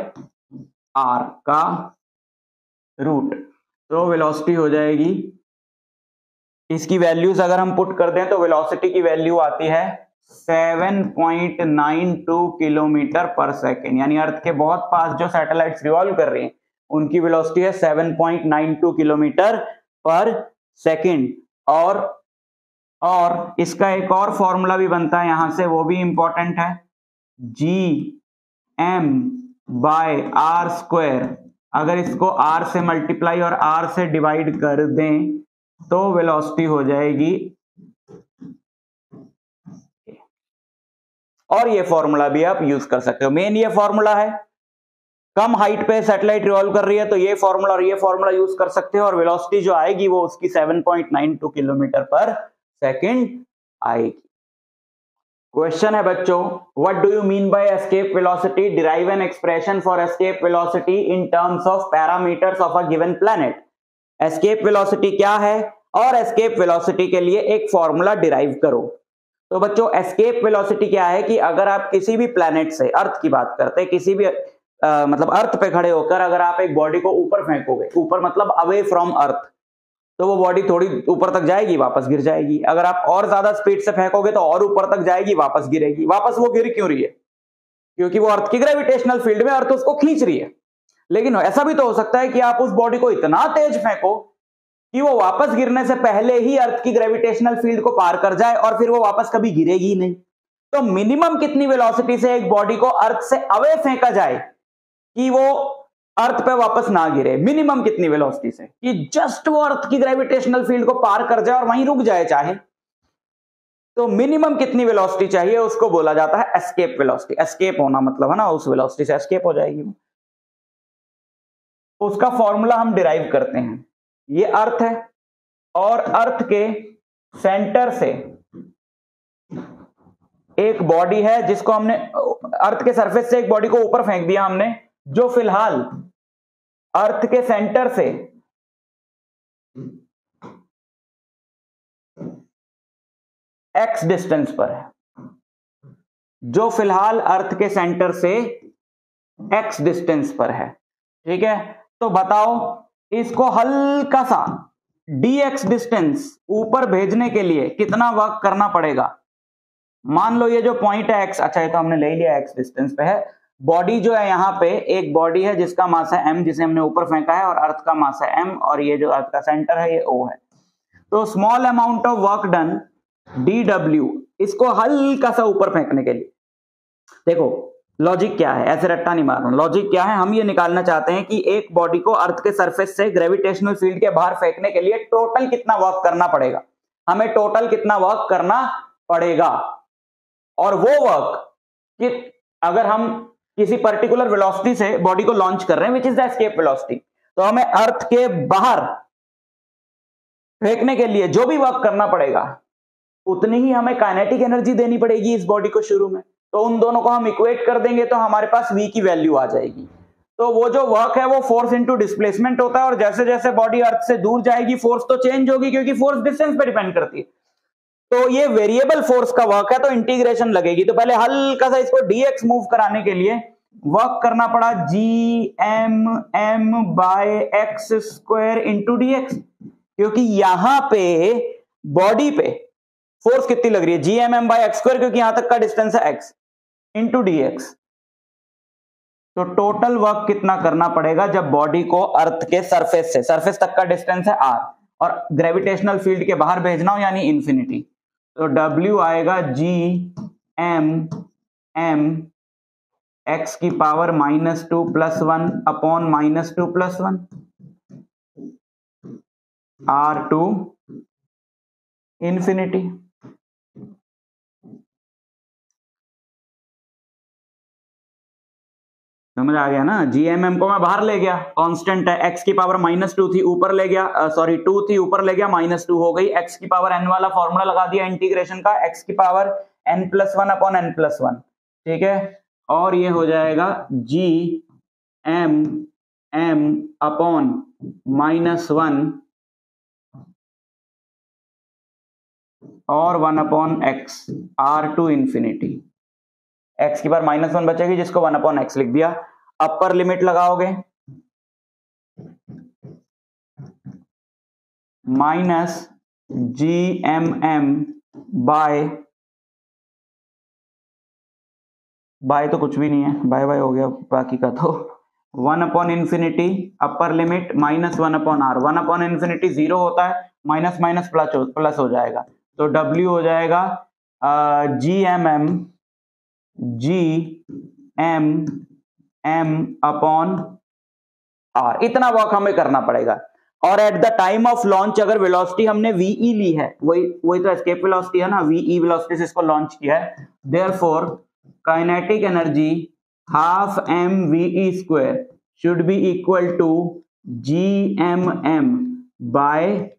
[SPEAKER 1] r का रूट। तो वेलोसिटी हो जाएगी, इसकी वैल्यूज अगर हम पुट कर दें तो वेलोसिटी की वैल्यू आती है 7.92 किलोमीटर पर सेकेंड, यानी अर्थ के बहुत पास जो सैटेलाइट्स रिवॉल्व कर रही हैं उनकी वेलोसिटी है 7.92 किलोमीटर पर सेकेंड। और इसका एक और फॉर्मूला भी बनता है यहां से, वो भी इंपॉर्टेंट है, gm बाय r स्क्वायर। अगर इसको r से मल्टीप्लाई और r से डिवाइड कर दें तो वेलोसिटी हो जाएगी, और ये फॉर्मूला भी आप यूज कर सकते हो। मेन ये फॉर्मूला है, कम हाइट पे सैटेलाइट रिवॉल्व कर रही है तो ये फॉर्मूला और ये फॉर्मूला यूज कर सकते हो, और वेलोसिटी जो आएगी वो उसकी 7.92 किलोमीटर पर सेकंड आएगी। क्वेश्चन है बच्चों, what do you mean by escape velocity? Derive an expression for escape velocity in terms of parameters of a given planet. Escape velocity क्या है और एस्केप वेलोसिटी के लिए एक फॉर्मूला डिराइव करो। तो बच्चों एस्केप वेलोसिटी क्या है कि अगर आप किसी भी प्लैनेट से, अर्थ की बात करते हैं, किसी भी मतलब अर्थ पे खड़े होकर अगर आप एक बॉडी को ऊपर फेंकोगे, ऊपर मतलब अवे फ्रॉम अर्थ, तो वो बॉडी थोड़ी ऊपर तक जाएगी, वापस गिर जाएगी। अगर आप और ज्यादा स्पीड से फेंकोगे तो और ऊपर तक जाएगी, वापस गिरेगी। वापस वो गिर क्यों रही है? क्योंकि वो अर्थ की ग्रेविटेशनल फील्ड में अर्थ उसको खींच रही है। लेकिन ऐसा भी तो हो सकता है कि आप उस बॉडी को इतना तेज फेंको कि वो वापस गिरने से पहले ही अर्थ की ग्रेविटेशनल फील्ड को पार कर जाए और फिर वो वापस कभी गिरेगी ही नहीं। तो मिनिमम कितनी वेलोसिटी से एक बॉडी को अर्थ से अवे फेंका जाए कि वो अर्थ पे वापस ना गिरे? मिनिमम कितनी वेलोसिटी से कि जस्ट वो अर्थ की ग्रेविटेशनल फील्ड को पार कर जाए और वहीं रुक जाए चाहे? तो मिनिमम कितनी वेलोसिटी चाहिए, उसको बोला जाता है एस्केप वेलोसिटी। एस्केप होना मतलब है ना, उस वेलोसिटी से एस्केप हो जाएगी वो। उसका फॉर्मूला हम डिराइव करते हैं। ये अर्थ है और अर्थ के सेंटर से एक बॉडी है जिसको हमने, अर्थ के सरफेस से एक बॉडी को ऊपर फेंक दिया हमने, जो फिलहाल अर्थ के सेंटर से x डिस्टेंस पर है, जो फिलहाल अर्थ के सेंटर से x डिस्टेंस पर है। ठीक है, तो बताओ इसको हल्का सा dx डिस्टेंस ऊपर भेजने के लिए कितना वर्क करना पड़ेगा? मान लो ये जो पॉइंट है x, अच्छा ये तो हमने ले लिया x डिस्टेंस पे है। बॉडी जो है यहाँ पे एक बॉडी है जिसका मास है m, जिसे हमने ऊपर फेंका है, और अर्थ का मास है m, और ये जो अर्थ का सेंटर है ये O है। तो small amount of work done dw, इसको हल्का सा ऊपर फेंकने के लिए, देखो लॉजिक क्या है, ऐसे रट्टा नहीं मारना। लॉजिक क्या है, हम ये निकालना चाहते हैं कि एक बॉडी को अर्थ के सरफेस से ग्रेविटेशनल फील्ड के बाहर फेंकने के लिए टोटल कितना वर्क करना पड़ेगा, हमें टोटल कितना वर्क करना पड़ेगा। और वो वर्क कि अगर हम किसी पर्टिकुलर वेलोसिटी से बॉडी को लॉन्च कर रहे हैं, विच इज द एस्केप वेलोसिटी, तो हमें अर्थ के बाहर फेंकने के लिए जो भी वर्क करना पड़ेगा उतनी ही हमें काइनेटिक एनर्जी देनी पड़ेगी इस बॉडी को शुरू में। तो उन दोनों को हम इक्वेट कर देंगे तो हमारे पास v की वैल्यू आ जाएगी। तो वो जो वर्क है वो फोर्स इनटू डिस्प्लेसमेंट होता है, और जैसे जैसे बॉडी अर्थ से दूर जाएगी फोर्स तो चेंज होगी, क्योंकि फोर्स डिस्टेंस पे डिपेंड करती है। तो ये वेरिएबल फोर्स का वर्क है, तो इंटीग्रेशन लगेगी। तो पहले हल्का सा इसको dx मूव कराने के लिए वर्क करना पड़ा gmm by x square into dx, क्योंकि यहां पे बॉडी पे फोर्स कितनी लग रही है, gmm बाय x स्क्वायर, क्योंकि यहां तक का डिस्टेंस है x इंटू dx। तो टोटल वर्क कितना करना पड़ेगा जब बॉडी को अर्थ के सरफेस से, सरफेस तक का डिस्टेंस है r, और ग्रेविटेशनल फील्ड के बाहर भेजना हो यानी इंफिनिटी, तो W आएगा gmm x की power -2 + 1 upon -2 + 1 r to infinity. समझ आ गया ना? gmm को मैं बाहर ले गया, कांस्टेंट है, x की पावर -2 थी ऊपर ले गया, सॉरी 2 थी ऊपर ले गया, -2 हो गई, x की पावर n वाला फॉर्मूला लगा दिया इंटीग्रेशन का, x की पावर n + 1 अपॉन n + 1। ठीक है, और ये हो जाएगा m अपॉन -1 और 1 अपॉन x r to infinity. x की बार -1 बचेगी जिसको 1 अपॉन x लिख दिया। अपर लिमिट लगाओगे -gmm बाय तो कुछ भी नहीं है, बाय बाय हो गया बाकी का, तो 1 upon infinity upper limit -1 upon r। 1 upon infinity 0 होता है, माइनस माइनस प्लस हो जाएगा, तो w हो जाएगा gmm अपॉन r। इतना वर्क हमें करना पड़ेगा। और at the time of launch अगर वेलोसिटी हमने वीई ली है, वही तो एस्केप वेलोसिटी है ना, वीई वेलोसिटी से इसको लॉन्च किया है, therefore kinetic energy half mve square should be equal to gmm by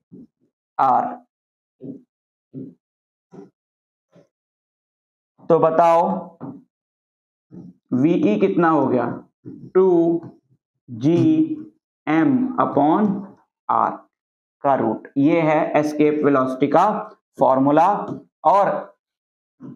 [SPEAKER 1] r। तो बताओ वीई कितना हो गया, 2gm अपॉन r का रूट। ये है एस्केप वेलोसिटी का फॉर्मूला। और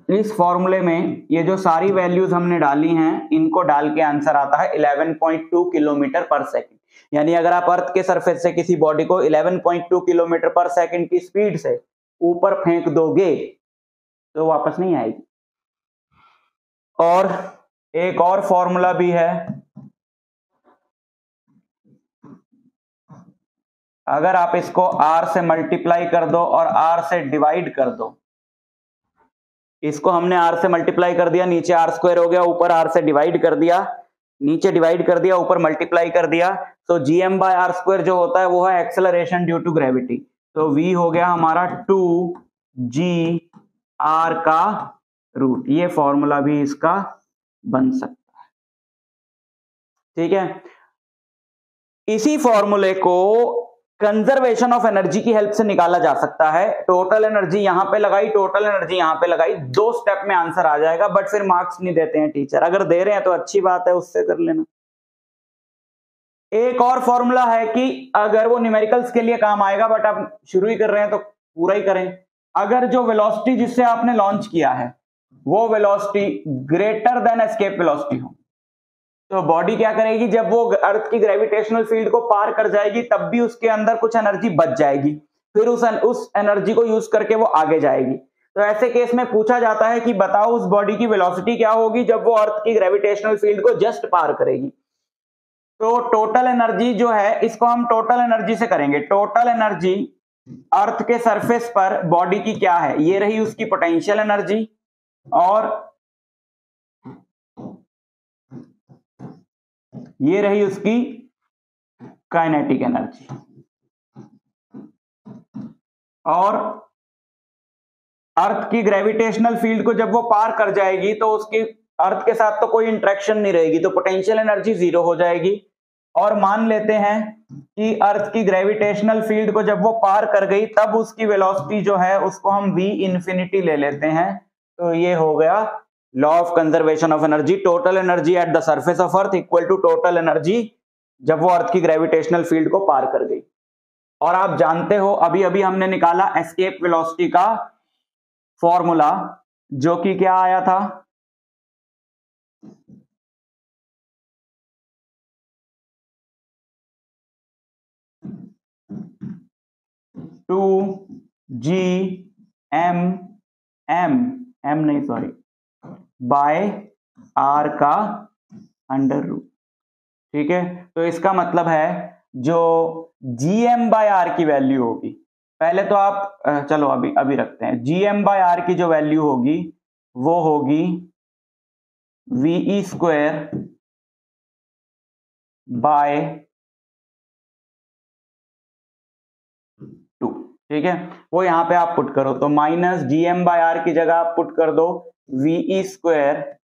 [SPEAKER 1] इस फॉर्मूले में ये जो सारी वैल्यूज हमने डाली हैं, इनको डाल के आंसर आता है 11.2 किलोमीटर पर सेकंड। यानी अगर आप अर्थ के सरफेस से किसी बॉडी को 11.2 किलोमीटर पर सेकंड की स्पीड से ऊपर फेंक दोगे तो वापस नहीं आएगी। और एक और फॉर्मूला भी है, अगर आप इसको r से मल्टीप्लाई कर दो और r से डिवाइड कर दो, इसको हमने r से मल्टीप्लाई कर दिया, नीचे r स्क्वायर हो गया, ऊपर r से डिवाइड कर दिया, नीचे डिवाइड कर दिया, ऊपर मल्टीप्लाई कर दिया, तो gm बाय r स्क्वायर जो होता है वो है एक्सेलरेशन ड्यू टू ग्रेविटी। तो v हो गया हमारा 2g r का रूट। ये फॉर्मूला भी इसका बन सकता है, ठीक है। इसी फॉर्मूले को कंजर्वेशन ऑफ एनर्जी की हेल्प से निकाला जा सकता है। टोटल एनर्जी यहां पे लगाई, टोटल एनर्जी यहां पे लगाई, 2 स्टेप में आंसर आ जाएगा, बट फिर मार्क्स नहीं देते हैं टीचर। अगर दे रहे हैं तो अच्छी बात है, उससे कर लेना। एक और फॉर्मूला है कि अगर वो न्यूमेरिकल्स के लिए काम आएगा, बट आप शुरू ही कर रहे हैं तो पूरा ही करें। अगर जो वेलोसिटी जिससे आपने लॉन्च किया है वो velocity greater than escape velocity हो, तो बॉडी क्या करेगी, जब वो अर्थ की ग्रेविटेशनल फील्ड को पार कर जाएगी तब भी उसके अंदर कुछ एनर्जी बच जाएगी, फिर उस एनर्जी को यूज करके वो आगे जाएगी। तो ऐसे केस में पूछा जाता है कि बताओ उस बॉडी की वेलोसिटी क्या होगी जब वो अर्थ की ग्रेविटेशनल फील्ड को जस्ट पार करेगी। तो टोटल एनर्जी जो है, इसको हम टोटल एनर्जी से करेंगे। टोटल एनर्जी अर्थ के सरफेस पर बॉडी की क्या है, ये रही उसकी पोटेंशियल एनर्जी और ये रही उसकी काइनेटिक एनर्जी। और अर्थ की ग्रेविटेशनल फील्ड को जब वो पार कर जाएगी तो उसकी अर्थ के साथ तो कोई इंटरेक्शन नहीं रहेगी, तो पोटेंशियल एनर्जी 0 हो जाएगी। और मान लेते हैं कि अर्थ की ग्रेविटेशनल फील्ड को जब वो पार कर गई तब उसकी वेलोसिटी जो है उसको हम v इंफिनिटी ले लेते हैं। तो ये हो गया law of conservation of energy. Total energy at the surface of earth equal to total energy जब वो अर्थ की ग्रेविटेशनल फील्ड को पार कर गई। और आप जानते हो अभी अभी हमने निकाला एस्केप वेलोसिटी का फॉर्मूला, जो कि क्या आया था, two G M by R का अंडर रूट। ठीक है, तो इसका मतलब है जो gm बाय आर की वैल्यू होगी, पहले तो आप चलो अभी रखते हैं, gm बाय आर की जो वैल्यू होगी वो होगी वी स्क्वायर बाय 2। ठीक है, वो यहां पे आप पुट करो, तो माइनस gm बाय आर की जगह आप पुट कर दो V square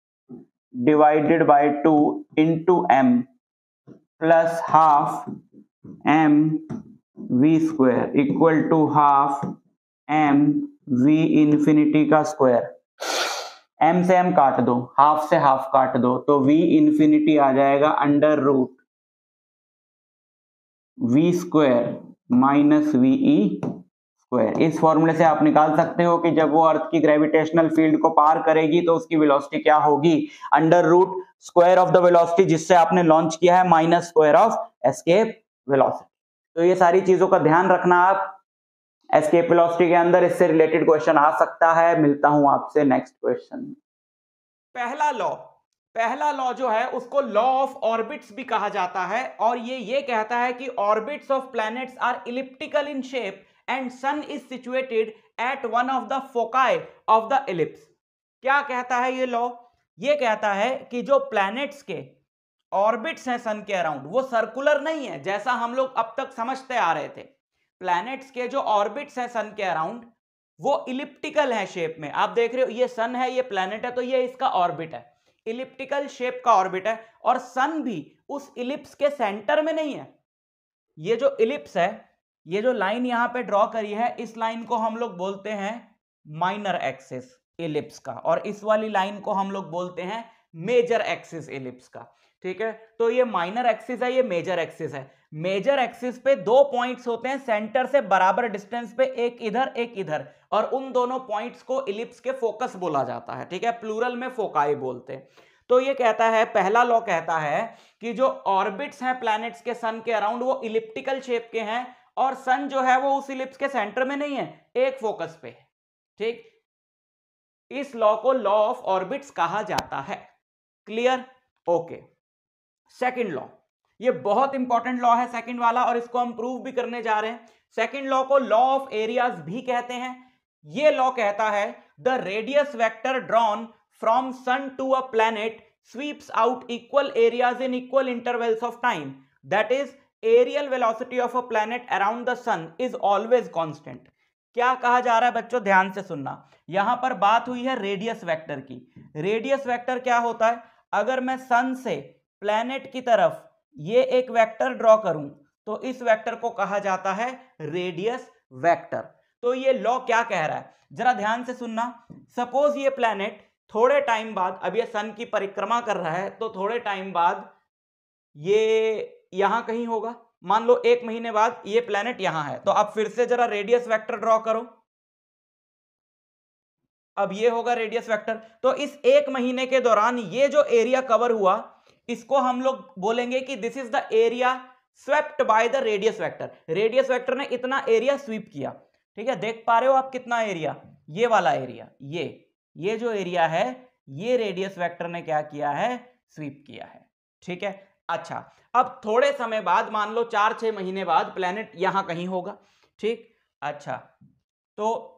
[SPEAKER 1] divided by 2 into m plus half m v square equal to half m v infinity का स्क्वायर। m से m काट दो, हाफ से हाफ काट दो, तो v इंफिनिटी आ जाएगा under root v square minus VE square. इस फॉर्मूले से आप निकाल सकते हो कि जब वो अर्थ की ग्रेविटेशनल फील्ड को पार करेगी तो उसकी वेलोसिटी क्या होगी, under root square of the velocity जिससे आपने लॉन्च किया है minus square of escape velocity. तो ये सारी चीजों का ध्यान रखना आप एस्केप वेलोसिटी के अंदर, इससे रिलेटेड क्वेश्चन आ सकता है। मिलता हूं आपसे नेक्स्ट क्वेश्चन। पहला लॉ जो है उसको लॉ ऑफ ऑर्बिट्स भी कहा जाता है, और ये कहता है कि orbits of planets are elliptical in shape and sun is situated at one of the foci of the ellipse. क्या कहता है ये लॉ? ये कहता है कि जो प्लैनेट्स के ऑर्बिट्स हैं सन के अराउंड वो सर्कुलर नहीं है जैसा हम लोग अब तक समझते आ रहे थे। प्लैनेट्स के जो ऑर्बिट्स हैं सन के अराउंड वो इलिप्टिकल है शेप में। आप देख रहे हो ये सन है, ये प्लैनेट है, तो ये इसका ऑर्बिट है, इलिप्टिकल शेप का ऑर्बिट है, और सन भी उस इलिप्स के सेंटर में नहीं है। ये जो इलिप्स है, ये जो लाइन यहां पे ड्रॉ करी है, इस लाइन को हम लोग बोलते हैं माइनर एक्सिस इलिप्स का, और इस वाली लाइन को हम लोग बोलते हैं मेजर एक्सिस इलिप्स का। ठीक है, तो ये माइनर एक्सिस है, ये मेजर एक्सिस है। मेजर एक्सिस पे दो पॉइंट्स होते हैं सेंटर से बराबर डिस्टेंस पे, एक इधर एक इधर, और उन दोनों पॉइंट्स को इलिप्स के फोकस बोला जाता है। ठीक है, प्लूरल में फोकाई बोलते हैं। तो ये कहता है, पहला लॉ कहता है कि जो ऑर्बिट्स हैं प्लैनेट्स के सन के अराउंड वो इलिप्टिकल शेप के हैं, और सन जो है वो उस इलिप्स के सेंटर में नहीं है, एक फोकस पे है। ठीक, इस लॉ को लॉ ऑफ ऑर्बिट्स कहा जाता है। क्लियर? ओके। सेकंड लॉ, ये बहुत इंपॉर्टेंट लॉ है सेकंड वाला, और इसको हम प्रूव भी करने जा रहे हैं। सेकंड लॉ को लॉ ऑफ एरियाज भी कहते हैं। ये लॉ कहता है the radius vector drawn from sun to a planet sweeps out equal areas in equal intervals of time, that is areal velocity of a planet around the sun is always constant. क्या कहा जा रहा है बच्चों, ध्यान से सुनना। यहां पर बात हुई है रेडियस वेक्टर की। रेडियस वेक्टर क्या होता है? अगर मैं सन से प्लैनेट की तरफ ये एक वेक्टर ड्रॉ करूं तो इस वेक्टर को कहा जाता है रेडियस वेक्टर। तो ये लॉ क्या कह रहा है, जरा ध्यान से सुनना। सपोज ये प्लैनेट थोड़े टाइम बाद, अब ये सन की परिक्रमा कर रहा है, तो थोड़े टाइम बाद ये यहां कहीं होगा। मान लो 1 महीने बाद ये प्लैनेट यहां है, तो अब फिर से जरा रेडियस वेक्टर ड्रॉ करो। अब ये होगा रेडियस वेक्टर। तो इस 1 महीने के दौरान ये जो एरिया कवर हुआ, इसको हम लोग बोलेंगे कि this is the area swept by the radius vector. Radius vector ने इतना एरिया स्वीप किया। ठीक है, देख पा रहे हो आप कितना एरिया, ये वाला एरिया, ये जो एरिया है, ये रेडियस वेक्टर ने क्या किया है, स्वीप किया है। ठीक है, अच्छा, अब थोड़े समय बाद, मान लो 4-6 महीने बाद प्लैनेट यहां कहीं होगा। ठीक, अच्छा, तो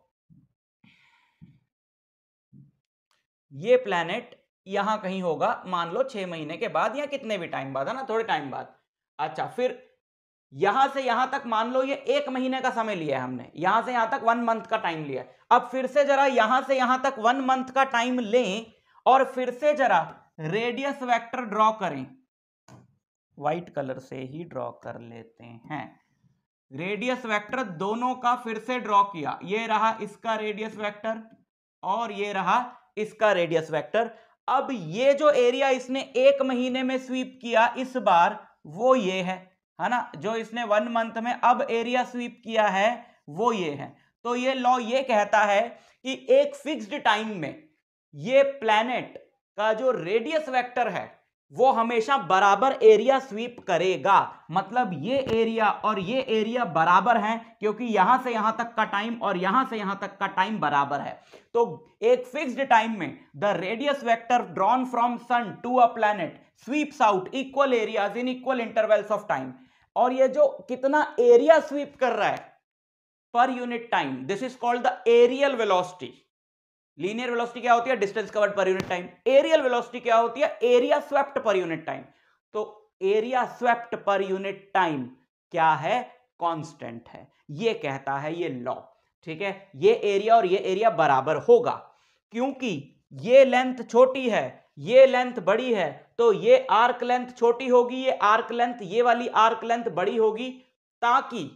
[SPEAKER 1] ये प्लैनेट यहां कहीं होगा, मान लो 6 महीने के बाद या कितने भी टाइम बाद, है ना, थोड़े टाइम बाद। अच्छा, फिर यहां से यहां तक मान लो ये 1 महीने का समय लिया है हमने, यहां से यहां तक 1 मंथ का टाइम लिया है। अब फिर से जरा यहां से यहां तक 1 मंथ का टाइम लें, और फिर से जरा रेडियस वेक्टर ड्रॉ करें। व्हाइट कलर से ही ड्रॉ कर लेते हैं। रेडियस वेक्टर दोनों का फिर से ड्रॉ किया, ये रहा इसका रेडियस वेक्टर और ये रहा इसका रेडियस वेक्टर। अब ये जो एरिया इसने 1 महीने में स्वीप किया इस बार, वो ये है ना, जो इसने 1 मंथ में अब एरिया स्वीप किया है वो ये है। तो ये लॉ ये कहता है कि एक फिक्स्ड टाइम में ये प्लैनेट का जो रेडियस वेक्टर है वो हमेशा बराबर एरिया स्वीप करेगा। मतलब ये एरिया और ये एरिया बराबर हैं, क्योंकि यहां से यहां तक का टाइम और यहां से यहां तक का टाइम बराबर है। तो एक फिक्स्ड टाइम में the radius vector drawn from sun to a planet sweeps out equal areas in equal intervals of time. और ये जो कितना एरिया स्वीप कर रहा है per unit time, this is called the areal velocity. Linear velocity क्या होती है, distance covered per unit time. Areal velocity क्या होती है, area swept per unit time. तो area swept per unit time क्या है, कांस्टेंट है, ये कहता है ये लॉ। ठीक है, ये एरिया और ये एरिया बराबर होगा, क्योंकि ये लेंथ छोटी है, ये लेंथ बड़ी है, तो ये आर्क लेंथ छोटी होगी, ये आर्क लेंथ, ये वाली आर्क लेंथ बड़ी होगी, ताकि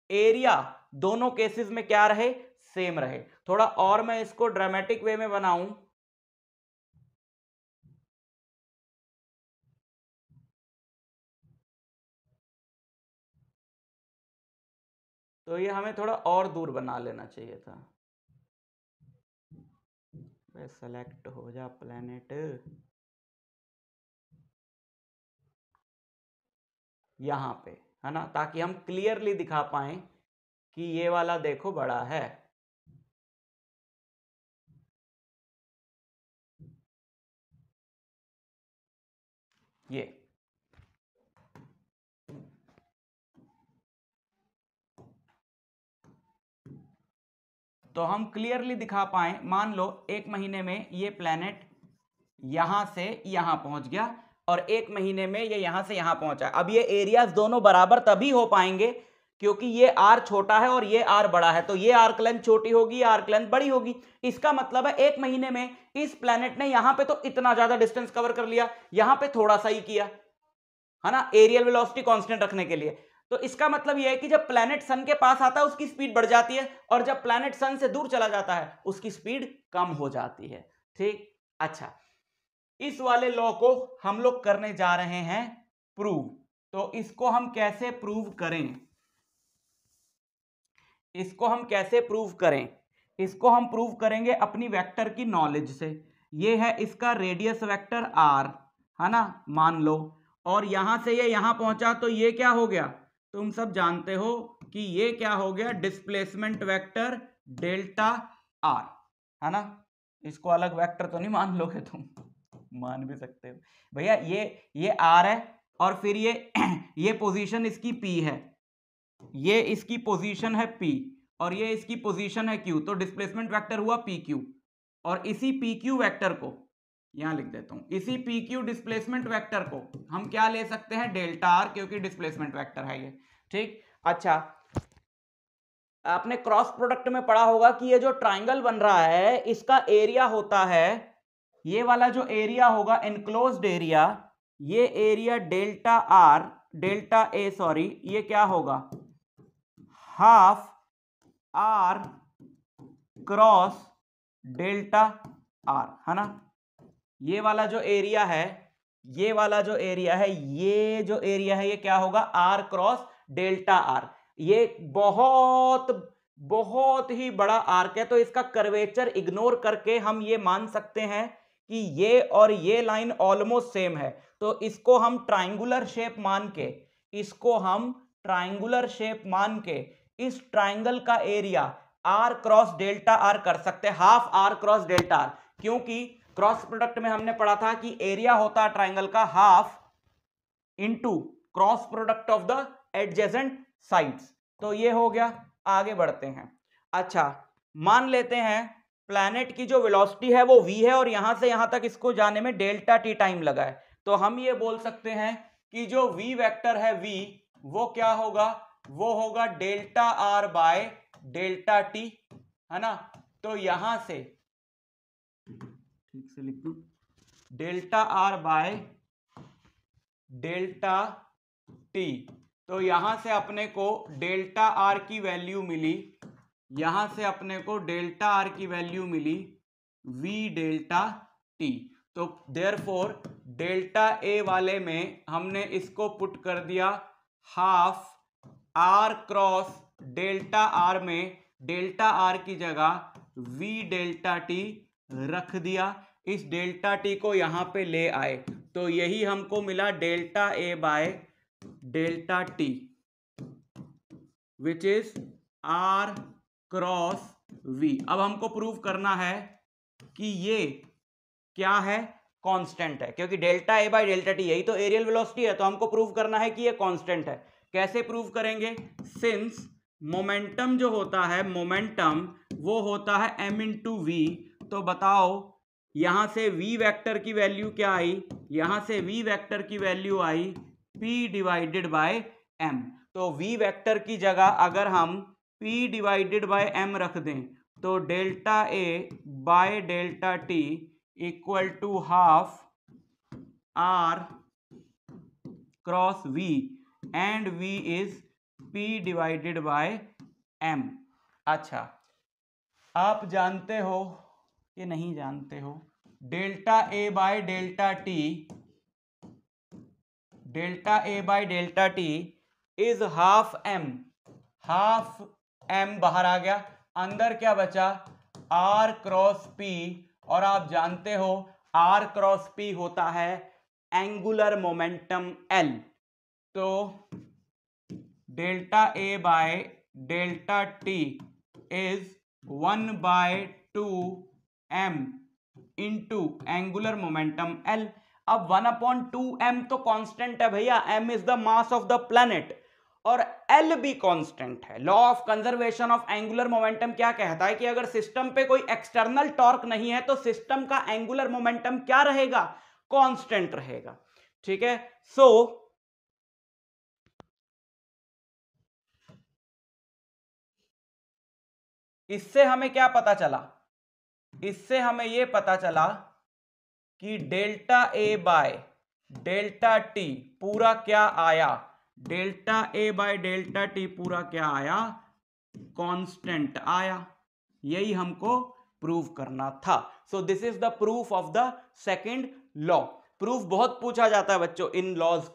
[SPEAKER 1] एरिया दोनों केसेस में क्या रहे, सेम रहे। थोड़ा और मैं इसको ड्रामेटिक वे में बनाऊं तो ये हमें थोड़ा और दूर बना लेना चाहिए था। सेलेक्ट हो जा प्लेनेट यहाँ पे, है ना, ताकि हम क्लियरली दिखा पाए कि ये वाला देखो बड़ा है। ये तो हम क्लियरली दिखा पाए, मान लो 1 महीने में ये प्लेनेट यहां से यहां पहुंच गया और 1 महीने में ये यहां से यहां पहुंचा। अब ये एरियाज दोनों बराबर तभी हो पाएंगे क्योंकि ये आर छोटा है और ये आर बड़ा है, तो ये आर्क लेंथ छोटी होगी, ये आर्क लेंथ बड़ी होगी। इसका मतलब है 1 महीने में इस प्लेनेट ने यहां पे तो इतना ज्यादा डिस्टेंस कवर कर लिया, यहां पे थोड़ा सा ही किया, है ना, एरियल वेलोसिटी कांस्टेंट रखने के लिए। तो इसका मतलब यह है कि जब प्लैनेट सन के पास आता है उसकी स्पीड बढ़ जाती है और जब प्लैनेट सन से दूर चला जाता है उसकी स्पीड कम हो जाती है। ठीक, अच्छा, इस वाले लॉ को हम लोग करने जा रहे हैं प्रूव। तो इसको हम कैसे प्रूव करें, इसको हम कैसे प्रूव करें? इसको हम प्रूव करेंगे अपनी वेक्टर की नॉलेज से। ये है इसका रेडियस वेक्टर आर, है ना, मान लो, और यहां से ये यहां पहुंचा तो ये क्या हो गया, तुम सब जानते हो कि ये क्या हो गया, डिस्प्लेसमेंट वेक्टर डेल्टा आर, है ना। इसको अलग वेक्टर तो नहीं मान लोगे तुम? मान भी सकते हो भैया। ये आर है और फिर ये पोजीशन इसकी पी है, ये इसकी पोजीशन है P और ये इसकी पोजीशन है Q, तो डिस्प्लेसमेंट वेक्टर हुआ PQ। और इसी PQ वेक्टर को यहां लिख देता हूं, इसी PQ डिस्प्लेसमेंट वेक्टर को हम क्या ले सकते हैं, डेल्टा आर, क्योंकि डिस्प्लेसमेंट वेक्टर है ये। ठीक, अच्छा, आपने क्रॉस प्रोडक्ट में पढ़ा होगा कि ये जो ट्राइंगल बन रहा है इसका एरिया होता है, ये वाला जो एरिया होगा एनक्लोज्ड एरिया, ये area delta R, delta A sorry, ये क्या होगा, half R cross delta R, है ना। ये वाला जो एरिया है, ये वाला जो एरिया है, ये जो एरिया है, ये क्या होगा, आर क्रॉस डेल्टा आर। ये बहुत बहुत ही बड़ा आर्क है, तो इसका कर्वेचर इग्नोर करके हम ये मान सकते हैं कि ये और ये लाइन ऑलमोस्ट सेम है। तो इसको हम ट्राइंगुलर शेप मान के, इसको हम ट्राइंगुलर शेप मान के इस ट्राइंगल का area R cross delta R कर सकते हैं, half R cross delta R, क्योंकि क्रॉस प्रोडक्ट में हमने पढ़ा था कि एरिया होता है ट्राइंगल का half into cross product of the adjacent sides. तो ये हो गया, आगे बढ़ते हैं। अच्छा, मान लेते हैं प्लैनेट की जो वेलोसिटी है वो v है और यहां से यहां तक इसको जाने में डेल्टा टी टाइम लगा है, तो हम ये बोल सकते हैं कि जो v वेक्टर है v, वो क्या होगा, वो होगा delta R by delta T, है ना। तो यहां से ठीक से लिख दूं, delta R by delta T, तो यहां से अपने को डेल्टा आर की वैल्यू मिली, यहां से अपने को डेल्टा आर की वैल्यू मिली v डेल्टा टी। तो देयरफॉर डेल्टा ए वाले में हमने इसको पुट कर दिया half R cross delta R में डेल्टा आर की जगह v डेल्टा टी रख दिया, इस डेल्टा टी को यहां पे ले आए, तो यही हमको मिला delta A by delta T which is R cross v। अब हमको प्रूव करना है कि ये क्या है, कांस्टेंट है, क्योंकि delta A by delta T यही तो एरियल वेलोसिटी है, तो हमको प्रूव करना है कि ये कांस्टेंट है। कैसे प्रूव करेंगे, सिंस मोमेंटम जो होता है, मोमेंटम वो होता है m इंटू वी, तो बताओ यहां से v वेक्टर की वैल्यू क्या आई, यहां से v वेक्टर की value I p divided by m। तो v वेक्टर की जगह अगर हम p डिवाइडेड बाय m रख दें तो delta a by delta t equal to half r cross v and v is p divided by m। अच्छा, आप जानते हो कि नहीं जानते हो, delta a by delta t, delta a by delta t is half m, half m बाहर आ गया, अंदर क्या बचा r क्रॉस p, और आप जानते हो r क्रॉस p होता है एंगुलर मोमेंटम l। तो delta a by delta t is 1/2m into angular momentum l। अब 1/2m तो कांस्टेंट है भैया, m is the mass of the planet और l भी कांस्टेंट है। Law of conservation of angular momentum क्या कहता है कि अगर सिस्टम पे कोई एक्सटर्नल टॉर्क नहीं है तो सिस्टम का एंगुलर मोमेंटम क्या रहेगा, कांस्टेंट रहेगा। ठीक है, सो इससे हमें क्या पता चला, इससे हमें यह पता चला कि delta A by delta T पूरा क्या आया, delta A by delta T पूरा क्या आया, कांस्टेंट आया। यही हमको प्रूव करना था। So this is the proof of the second law. Proof बहुत पूछा जाता है बच्चों इन लॉज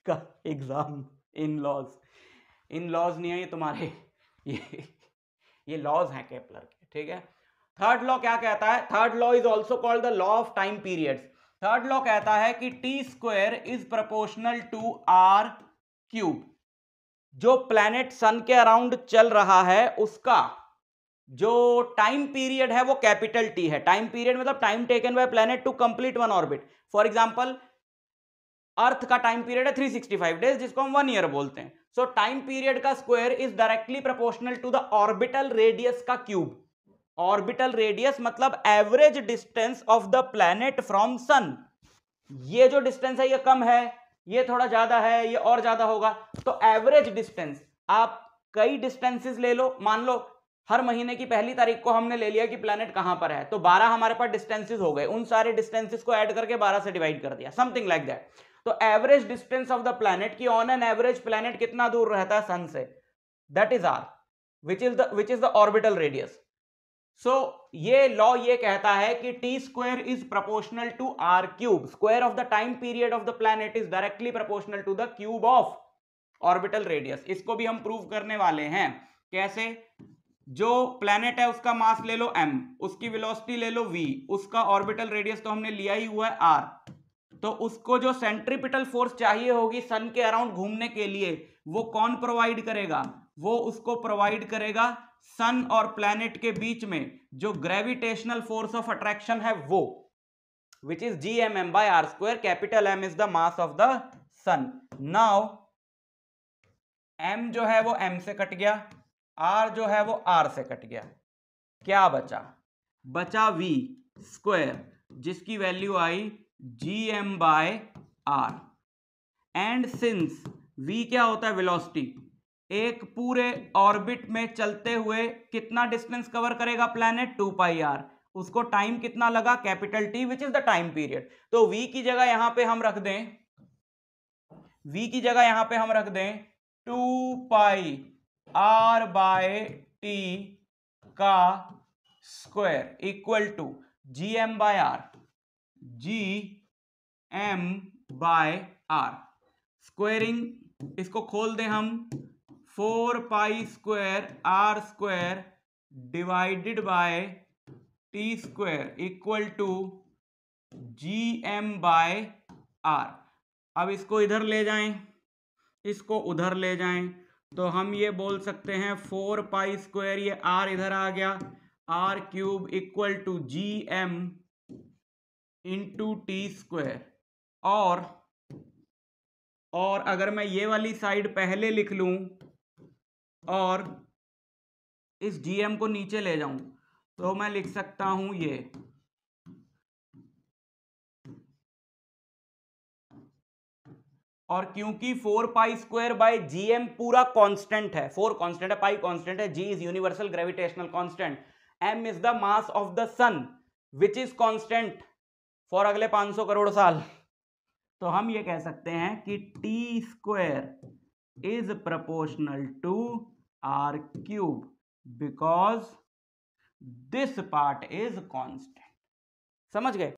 [SPEAKER 1] का एग्जाम, इन लॉज नहीं है ये तुम्हारे, ये लॉज हैं केपलर के। ठीक है, थर्ड लॉ क्या कहता है, third law is also called the law of time periods. Third law कहता है कि T square is proportional to R cube. जो प्लैनेट सन के अराउंड चल रहा है उसका जो टाइम पीरियड है वो कैपिटल टी है। टाइम पीरियड मतलब time taken by planet to complete one orbit. For example earth का टाइम पीरियड है 365 डेज, जिसको हम 1 ईयर बोलते हैं। सो टाइम पीरियड का square is directly proportional to the orbital radius का क्यूब। ऑर्बिटल रेडियस मतलब average distance of the planet from sun. ये जो डिस्टेंस है ये कम है, ये थोड़ा ज्यादा है, ये और ज्यादा होगा। तो एवरेज डिस्टेंस, आप कई डिस्टेंसेस ले लो, मान लो हर महीने की पहली तारीख को हमने ले लिया कि प्लैनेट कहां पर है, तो 12 हमारे पास डिस्टेंसेस हो गए, उन सारे डिस्टेंसेस को ऐड करके 12 से डिवाइड कर दिया, समथिंग लाइक दैट। तो average distance of the planet की ऑन एन एवरेज प्लैनेट कितना दूर रहता है सन से, that is R, which is the orbital radius. So ये लॉ ये कहता है कि T square is proportional to R cube. Square of the time period of the planet is directly proportional to the cube of orbital radius. इसको भी हम प्रूव करने वाले हैं। कैसे, जो प्लैनेट है उसका मास ले लो m, उसकी वेलोसिटी ले लो v, उसका ऑर्बिटल रेडियस तो हमने लिया ही हुआ है r, तो उसको जो सेंट्रीपिटल फोर्स चाहिए होगी सन के अराउंड घूमने के लिए, वो कौन प्रोवाइड करेगा, वो उसको प्रोवाइड करेगा सन और प्लैनेट के बीच में जो ग्रेविटेशनल फोर्स ऑफ अट्रैक्शन है वो, which is gmm by r square। Capital M is the mass of the sun. Now m जो है वो m से कट गया, r जो है वो r से कट गया, क्या बचा, बचा v स्क्वायर जिसकी value I gm by r। And since v क्या होता है, वेलोसिटी, एक पूरे ऑर्बिट में चलते हुए कितना डिस्टेंस कवर करेगा प्लैनेट, 2πr, उसको टाइम कितना लगा, capital T, which is the time period. तो v की जगह यहां पे हम रख दें, v की जगह यहां पे हम रख दें 2πr बाय t का square equal to gm by r, gm by r। Squaring इसको खोल दें हम, 4π square r square divided by t square equal to gm by r। अब इसको इधर ले जाएं, इसको उधर ले जाएं, तो हम ये बोल सकते हैं 4π स्क्वायर, ये r इधर आ गया, r cube equal to gm into T square. और अगर मैं ये वाली साइड पहले लिख लूं और इस gm को नीचे ले जाऊं तो मैं लिख सकता हूं ये, और क्योंकि 4π स्क्वायर बाय gm पूरा कांस्टेंट है, 4 कांस्टेंट है, पाई कांस्टेंट है, g is universal gravitational constant, m is the mass of the sun which is constant for अगले 500 करोड़ साल। तो हम ये कह सकते हैं कि T square is proportional to R cube because this part is constant. समझ गए।